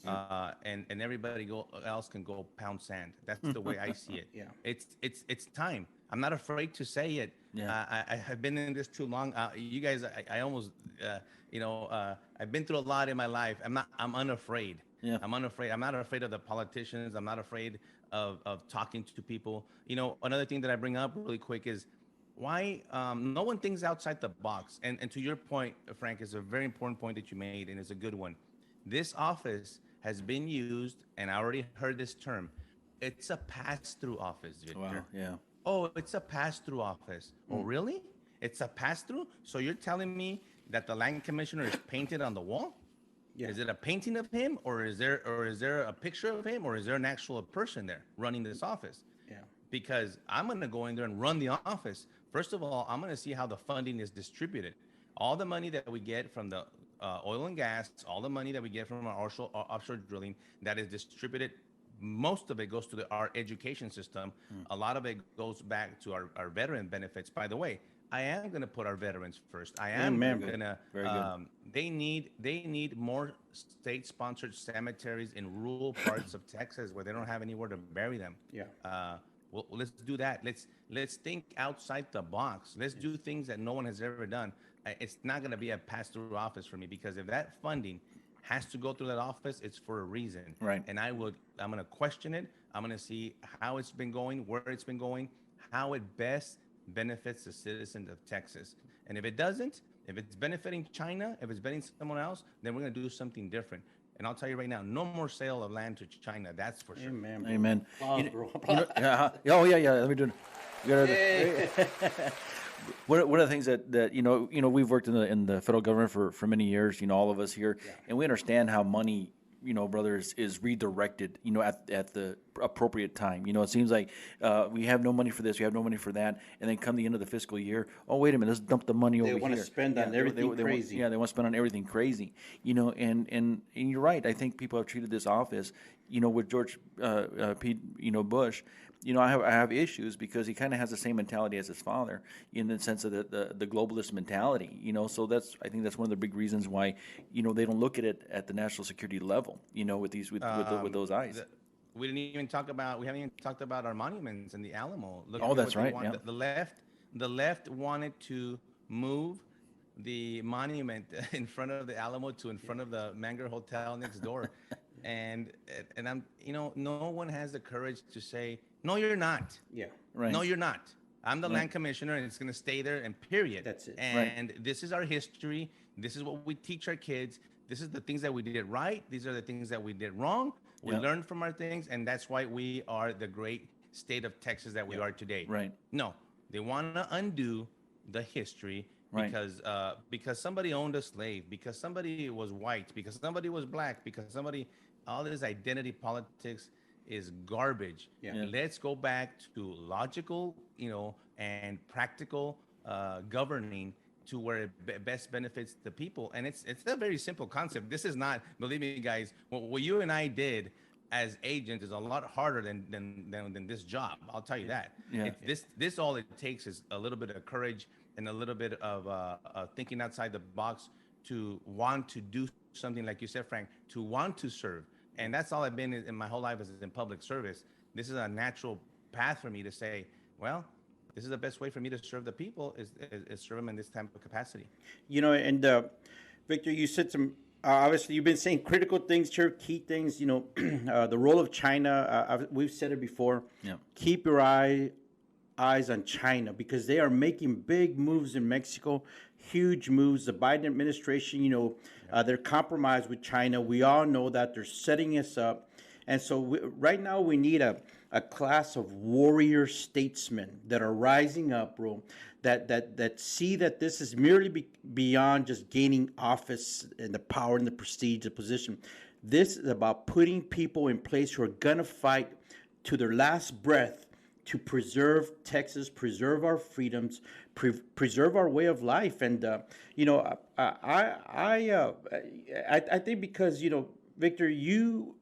And everybody else can go pound sand. That's the way I see it. Yeah. It's time. I'm not afraid to say it. Yeah. I have been in this too long. You guys, I almost, I've been through a lot in my life. I'm unafraid. Yeah. I'm unafraid. I'm not afraid of the politicians. I'm not afraid of talking to people. Another thing that I bring up really quick is why no one thinks outside the box. And to your point, Frank, is a very important point that you made, and it's a good one. This office has been used, and I already heard this term. It's a pass-through office, Victor. Wow. Yeah. Oh, it's a pass-through office. Oh, really? It's a pass-through? So you're telling me that the land commissioner is painted on the wall? Yeah. Is it a painting of him, or is there a picture of him, or is there an actual person there running this office? Yeah. Because I'm going to go in there and run the office. First of all, I'm going to see how the funding is distributed. All the money that we get from the oil and gas, all the money that we get from our offshore drilling that is distributed, most of it goes to our education system. A lot of it goes back to our veteran benefits. By the way, I am going to put our veterans first. I am Amen. going to. Very good. They need more state-sponsored cemeteries in rural parts of Texas where they don't have anywhere to bury them. Yeah. Well, let's do that. Let's think outside the box. Let's do things that no one has ever done. It's not going to be a pass-through office for me, because if that funding has to go through that office, it's for a reason. Right. And I'm going to question it. I'm going to see how it's been going, where it's been going, how it best benefits the citizens of Texas. And if it doesn't, if it's benefiting China, if it's benefiting someone else, then we're going to do something different. And I'll tell you right now, no more sale of land to China. That's for sure. Amen, bro. Amen. Applause, You, bro. you know, oh yeah. Let me do it. You gotta- Yay. one of the things that we've worked in the federal government for many years. All of us here, and we understand how money, brother, is redirected. At the appropriate time. It seems like we have no money for this, we have no money for that, and then come the end of the fiscal year, oh wait a minute, let's dump the money over here. They want to spend on everything crazy. They want to spend on everything crazy. And you're right. I think people have treated this office, with George P. Bush. I have issues because he kind of has the same mentality as his father, in the sense of the globalist mentality. So I think that's one of the big reasons why they don't look at it at the national security level. With those eyes. We haven't even talked about our monuments and the Alamo. Look Oh, at that's what they right. want. Yeah. The left wanted to move the monument in front of the Alamo to in front of the Manger Hotel next door, and I'm no one has the courage to say no, you're not. Yeah. Right. No, you're not. I'm the Right. land commissioner, and it's going to stay there. And period. That's it. And this is our history. This is what we teach our kids. This is the things that we did right. These are the things that we did wrong. We Yeah. learned from our things, and that's why we are the great state of Texas that we are today. Right. No, they want to undo the history Right. because somebody owned a slave, because somebody was white, because somebody was black, because all this identity politics is garbage. Yeah. Yeah. Let's go back to logical, and practical governing to where it best benefits the people. And it's a very simple concept. This is not, believe me, guys, what you and I did as agents is a lot harder than this job. I'll tell you that. Yeah. This all it takes is a little bit of courage and a little bit of thinking outside the box to want to do something, like you said, Frank, to want to serve. And that's all I've been in my whole life, is in public service. This is a natural path for me to say, well, this is the best way for me to serve the people is serve them in this type of capacity. And Victor, you said some. Obviously, you've been saying critical things here, key things. The role of China. We've said it before. Yeah. Keep your eyes on China, because they are making big moves in Mexico, huge moves. The Biden administration, they're compromised with China. We all know that they're setting us up. And so right now we need a class of warrior statesmen that are rising up, bro, that see that this is merely beyond just gaining office and the power and the prestige, the position. This is about putting people in place who are going to fight to their last breath to preserve Texas, preserve our freedoms, preserve our way of life. And I think because Victor, you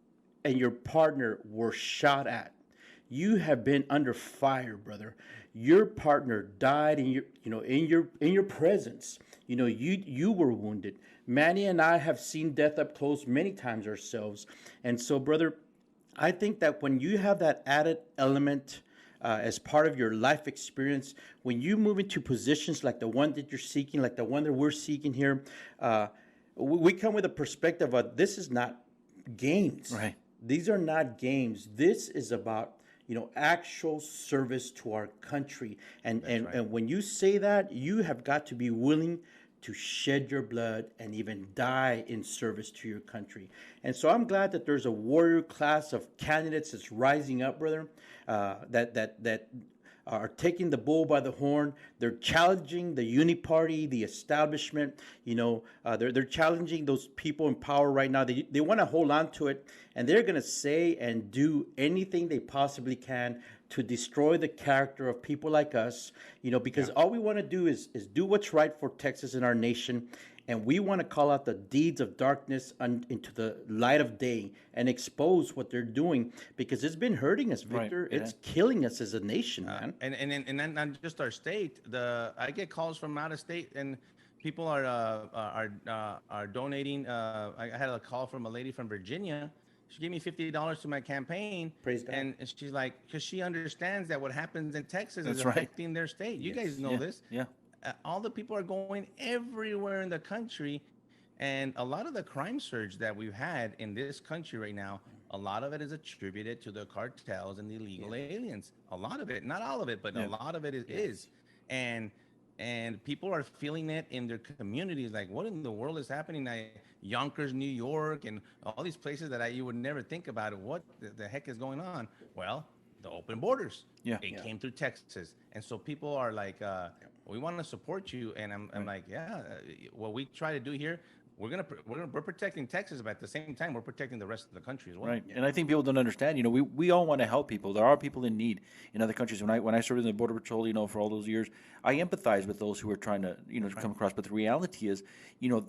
and your partner were shot at. You have been under fire, brother. Your partner died in your presence. You were wounded. Manny and I have seen death up close many times ourselves. And so, brother, I think that when you have that added element as part of your life experience, when you move into positions like the one that you're seeking, like the one that we're seeking here, we come with a perspective of this is not games. Right. These are not games. This is about actual service to our country. And when you say that, you have got to be willing to shed your blood and even die in service to your country. And so I'm glad that there's a warrior class of candidates that's rising up, brother, that are taking the bull by the horn. They're challenging the uniparty, the establishment. They're challenging those people in power right now. They want to hold on to it, and they're going to say and do anything they possibly can to destroy the character of people like us, because all we want to do is do what's right for Texas and our nation. And we want to call out the deeds of darkness into the light of day and expose what they're doing, because it's been hurting us, Victor. Right, yeah. It's killing us as a nation, man. And not just our state. I get calls from out of state, and people are donating. I had a call from a lady from Virginia She gave me $50 to my campaign, Praise God. and she's like, because she understands that what happens in Texas is That's right. affecting their state. You guys know Yeah. this. Yeah. All the people are going everywhere in the country, and a lot of the crime surge that we've had in this country right now, a lot of it is attributed to the cartels and the illegal aliens. A lot of it, not all of it, but a Yeah. lot of it is. And people are feeling it in their communities. Like, what in the world is happening? Yonkers, New York, and all these places that you would never think about it. What the heck is going on? Well, the open borders. Yeah. It came through Texas, and so people are like, "We want to support you," and I'm like, "Yeah." What we try to do here, we're protecting Texas, but at the same time, we're protecting the rest of the country as well. Right, and I think people don't understand. We all want to help people. There are people in need in other countries. When I served in the border patrol, for all those years, I empathize with those who are trying to come across. But the reality is,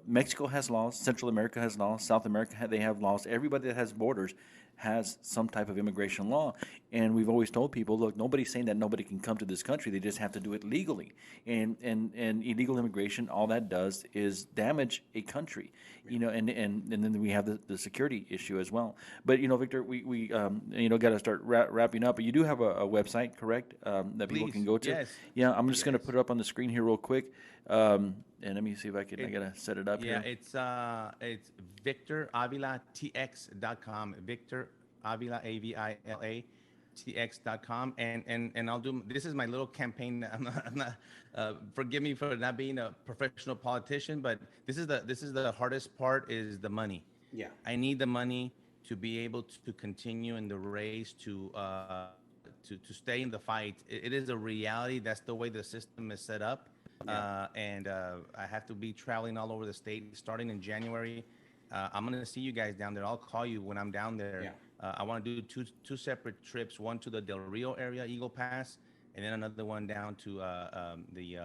Mexico has laws, Central America has laws, South America they have laws. Everybody that has borders has some type of immigration law, and we've always told people, look, nobody's saying that nobody can come to this country. They just have to do it legally, and illegal immigration, all that does is damage a country, and then we have the security issue as well. But Victor, we got to start wrapping up. But you do have a website, correct? That people Please, can go to. yes. Yeah, I'm just going to put it up on the screen here real quick, and let me see if I can. I gotta set it up Yeah, here. it's VictorAvilaTX.com. Victor Avila, Avila TX.com, and I'll do. This is my little campaign. I'm not forgive me for not being a professional politician, but this is the hardest part is the money. Yeah. I need the money to be able to continue in the race to stay in the fight. It is a reality. That's the way the system is set up. And I have to be traveling all over the state starting in January. I'm going to see you guys down there. I'll call you when I'm down there. Yeah. I want to do two separate trips, one to the Del Rio area, Eagle Pass, and then another one down to the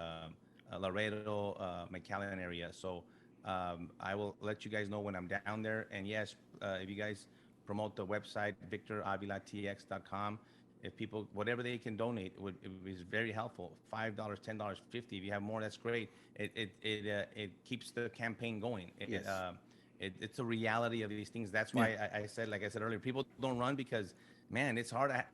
Laredo, McAllen area. So I will let you guys know when I'm down there. And yes, if you guys promote the website, VictorAvilaTX.com, if people, whatever they can donate, it is very helpful. $5, $10, $50. If you have more, that's great. It keeps the campaign going. Yes. It's a reality of these things. That's why I said, like I said earlier, people don't run because, man, it's hard. I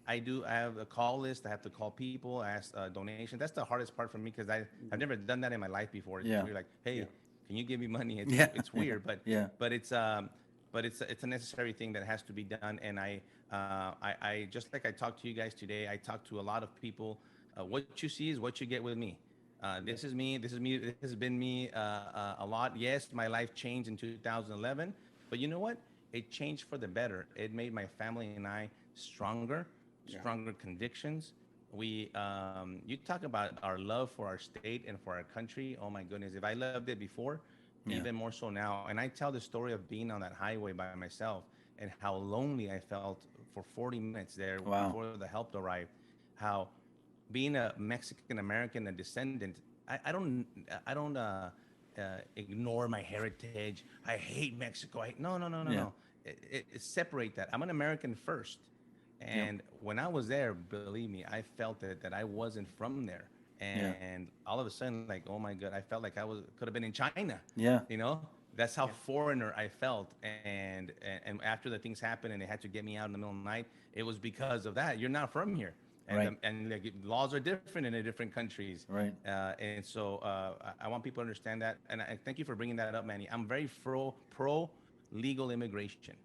have a call list. I have to call people, ask donation. That's the hardest part for me because I've never done that in my life before. It's really like, hey, can you give me money? It's weird, but it's a necessary thing that has to be done. And I just like I talked to you guys today. I talked to a lot of people. What you see is what you get with me. This is me. This has been me a lot. Yes, my life changed in 2011, but you know what? It changed for the better. It made my family and I stronger convictions. You talk about our love for our state and for our country. Oh my goodness, if I loved it before, even more so now. And I tell the story of being on that highway by myself and how lonely I felt for 40 minutes there before the help arrived. How being a Mexican American, a descendant, I don't ignore my heritage. I hate Mexico. No. Separate that. I'm an American first. And when I was there, believe me, I felt that I wasn't from there. And all of a sudden, like, oh my God, I felt like could have been in China. Yeah. That's how foreigner I felt. And after the things happened and they had to get me out in the middle of the night, it was because of that. You're not from here. And like, laws are different in the different countries. Right. And so I want people to understand that. And I thank you for bringing that up, Manny. I'm very pro legal immigration.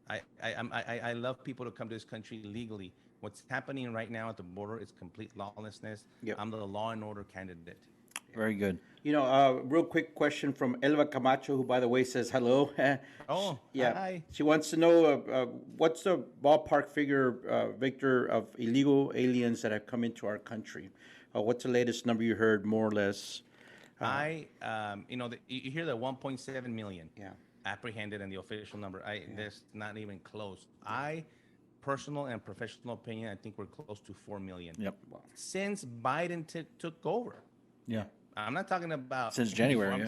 I love people to come to this country legally. What's happening right now at the border is complete lawlessness. Yep. I'm the law and order candidate. Very good. Real quick question from Elva Camacho, who, by the way, says hello. Oh, yeah. hi. She wants to know what's the ballpark figure, Victor, of illegal aliens that have come into our country? What's the latest number you heard, more or less? You hear the 1.7 million apprehended in the official number. That's not even close. Personal and professional opinion, I think we're close to 4 million. Yep. Since Biden took over. Yeah. I'm not talking about since January. I'm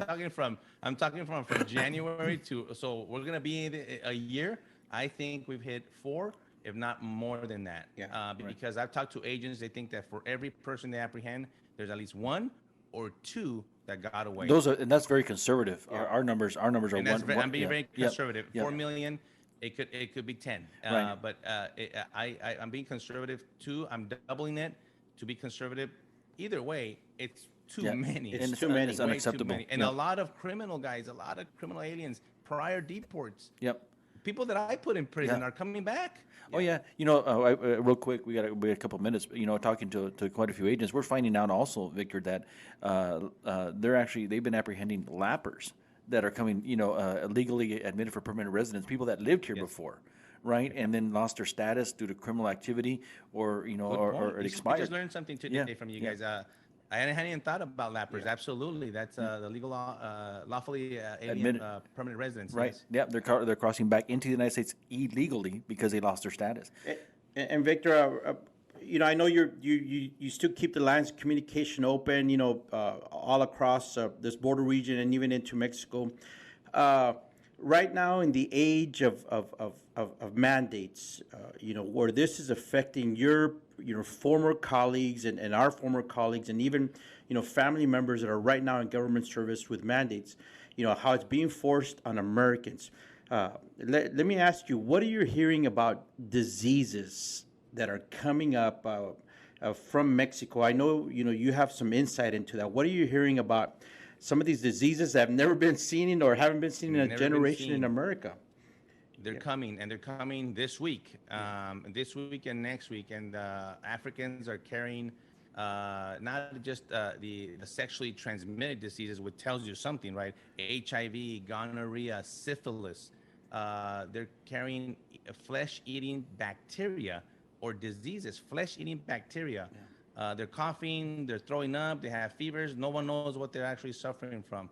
talking from January to, so we're gonna be a year. I think we've hit 4, if not more than that. Because I've talked to agents, they think that for every person they apprehend, there's at least 1 or 2 that got away. And that's very conservative. Our numbers are and one. I'm being very conservative. 4 million. It could be 10. Right. But I'm being conservative too. I'm doubling it to be conservative. Either way, it's too Yeah, many. It's and too It's many. it's way too unacceptable. many, and a Yep. lot of criminal guys, a lot of criminal aliens, prior deports. Yep. People that I put in prison Yeah. are coming back. Oh yeah, real quick, we got a couple minutes. Talking to quite a few agents, we're finding out also, Victor, that they've been apprehending lappers that are coming, illegally admitted for permanent residence, people that lived here Yes. before, right, and then lost their status due to criminal activity, or Good or, point. or it I expired. just learned something Yeah, today from you yeah. guys. I hadn't even thought about lappers. Absolutely, that's the legal, lawfully alien Admitted. permanent residence. Right. Yes. Yeah, they're crossing back into the United States illegally because they lost their status. And Victor, I know you still keep the lines of communication open, all across this border region and even into Mexico. Right now, in the age of mandates, where this is affecting your former colleagues and our former colleagues, and even family members that are right now in government service with mandates, how it's being forced on Americans. Let me ask you, what are you hearing about diseases that are coming up from Mexico? I know you have some insight into that. What are you hearing about some of these diseases that have never been seen or haven't been seen in a Never been generation in seen. America? They're coming, and they're coming this week, and next week. And Africans are carrying not just the sexually transmitted diseases, which tells you something, right? HIV, gonorrhea, syphilis. They're carrying flesh-eating bacteria or diseases, flesh-eating bacteria. They're coughing, they're throwing up, they have fevers. No one knows what they're actually suffering from.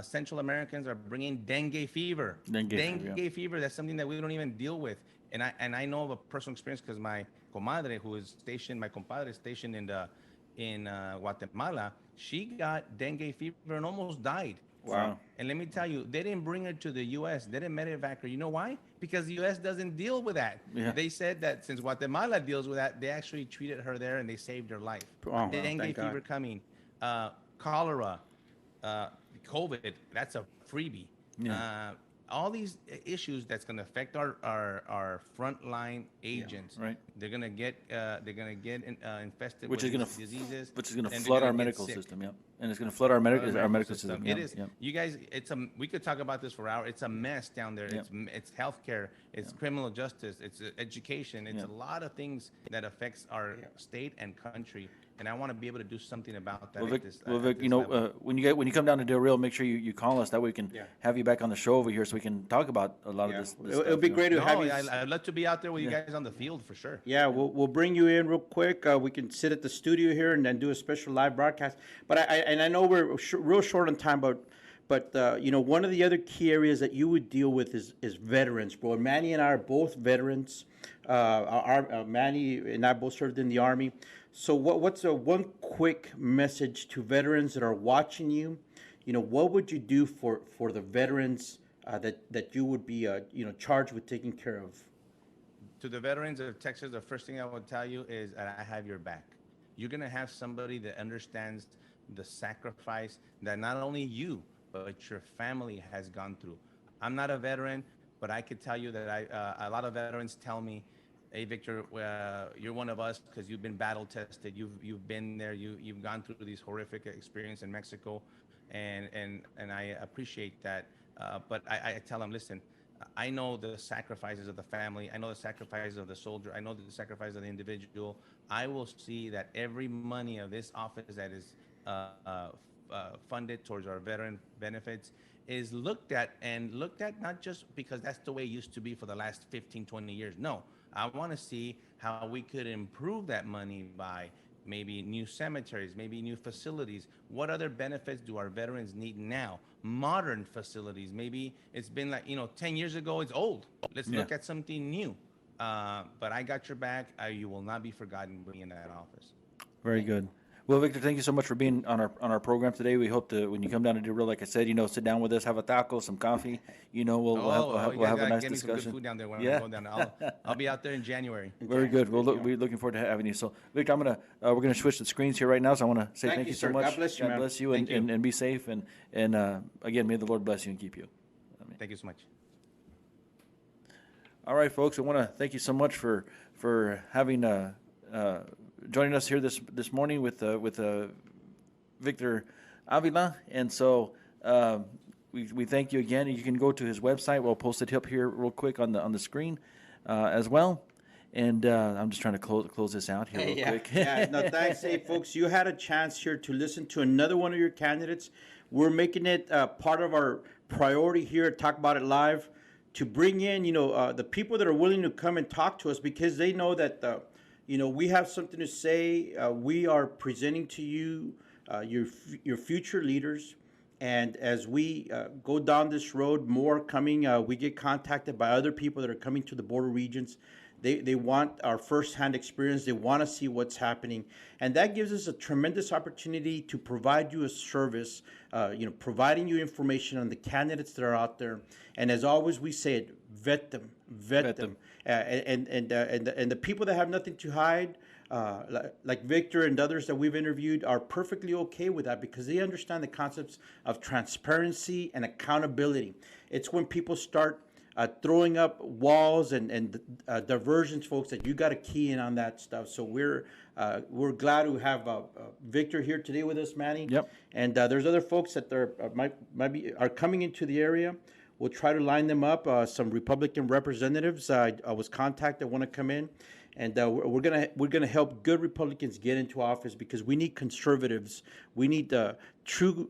Central Americans are bringing dengue fever. Dengue Fever, that's something that we don't even deal with. And I know of a personal experience because my comadre, who is stationed, my compadre is stationed in Guatemala, she got dengue fever and almost died. Wow. And let me tell you, they didn't bring her to the U.S. They didn't medevac her. You know why? Because the U.S. doesn't deal with that. Yeah. They said that since Guatemala deals with that, they actually treated her there and they saved her life. wow, Dengue thank God. fever coming, cholera, COVID. That's a freebie. Yeah. All these issues that's going to affect our frontline agents. right. They're going to get infested Which with is these gonna diseases, which is gonna and they're flood gonna our get medical sick. system. Yep. And it's gonna flood our medical system. It Yep. is. Yep. You guys, we could talk about this for hours. It's a mess down there. Yep. It's healthcare. It's criminal justice. It's education. It's Yep. a lot of things that affects our state and country. And I want to be able to do something about that. Well, at Vic, this, well, at Vic, this level. when you come down to Del Rio, make sure you call us. That way we can have you back on the show over here, so we can talk about a lot of this. It'll stuff, be you know. great to No, have you. I'd love to be out there with you guys on the field for sure. Yeah, we'll bring you in real quick. We can sit at the studio here and then do a special live broadcast. But I know we're real short on time, but one of the other key areas that you would deal with is veterans, bro. Manny and I are both veterans. Manny and I both served in the Army. So what's one quick message to veterans that are watching you? What would you do for the veterans that you would be charged with taking care of? To the veterans of Texas, the first thing I would tell you is that I have your back. You're going to have somebody that understands the sacrifice that not only you, but your family has gone through. I'm not a veteran, but I could tell you that a lot of veterans tell me, hey, Victor, you're one of us because you've been battle tested. You've been there. You've gone through these horrific experience in Mexico, and I appreciate that. But I tell them, listen, I know the sacrifices of the family. I know the sacrifices of the soldier. I know the sacrifice of the individual. I will see that every money of this office that is funded towards our veteran benefits is looked at not just because that's the way it used to be for the last 15, 20 years. No, I want to see how we could improve that money by maybe new cemeteries, maybe new facilities. What other benefits do our veterans need now? Modern facilities. Maybe it's been 10 years ago, it's old. Let's look at something new. But I got your back. You will not be forgotten being in that office. Very good. Well, Victor, thank you so much for being on our program today. We hope to, when you come down to Del Rio, like I said, sit down with us, have a taco, some coffee. We'll have a nice get me some discussion. good food down there when I go down. I'll be out there in January. Very good. We're looking forward to having you. So, Victor, we're gonna switch the screens here right now. So I want to say thank you so sir. much. God bless you, man. God bless you, and be safe. And again, may the Lord bless you and keep you. Thank you so much. All right, folks. I want to thank you so much for having joining us here this morning with Victor Avila, and so we thank you again. You can go to his website. We'll post it up here real quick on the screen as well. And I'm just trying to close this out here real quick. Yeah, no, thanks. Hey, folks, you had a chance here to listen to another one of your candidates. We're making it part of our priority here at Talk About It Live to bring in, the people that are willing to come and talk to us because they know that, we have something to say. We are presenting to you your future leaders. And as we go down this road, more coming, we get contacted by other people that are coming to the border regions. They want our firsthand experience. They want to see what's happening. And that gives us a tremendous opportunity to provide you a service, providing you information on the candidates that are out there. And as always, we say it, vet them. And the people that have nothing to hide, like Victor and others that we've interviewed, are perfectly okay with that because they understand the concepts of transparency and accountability. It's when people start throwing up walls and diversions, folks, that you got to key in on that stuff. So we're glad to have Victor here today with us, Manny. Yep. And there's other folks that are coming into the area. We'll try to line them up. Some Republican representatives I was contacted want to come in, and we're gonna help good Republicans get into office because we need conservatives. We need true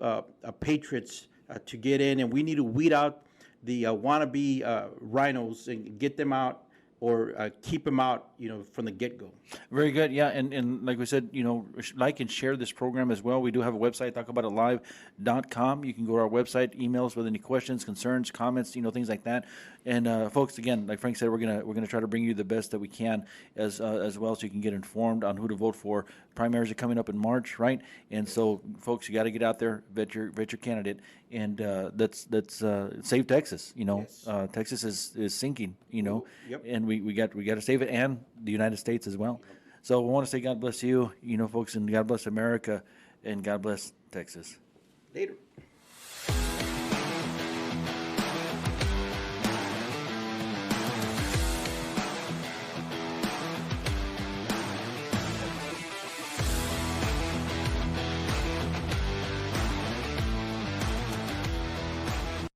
patriots to get in, and we need to weed out the wannabe rhinos and get them out or keep them out, from the get-go. Very good. Yeah, and like we said, like and share this program as well. We do have a website, tacoboutitlive.com. You can go to our website, emails with any questions, concerns, comments, things like that. And folks, again, like Frank said, we're gonna try to bring you the best that we can as well, so you can get informed on who to vote for. Primaries are coming up in March, right? And so, folks, you got to get out there, vet your candidate, and that's save Texas. Yes. Texas is sinking. Yep. And we got to save it, and the United States as well. So we want to say God bless you, folks, and God bless America, and God bless Texas. Later.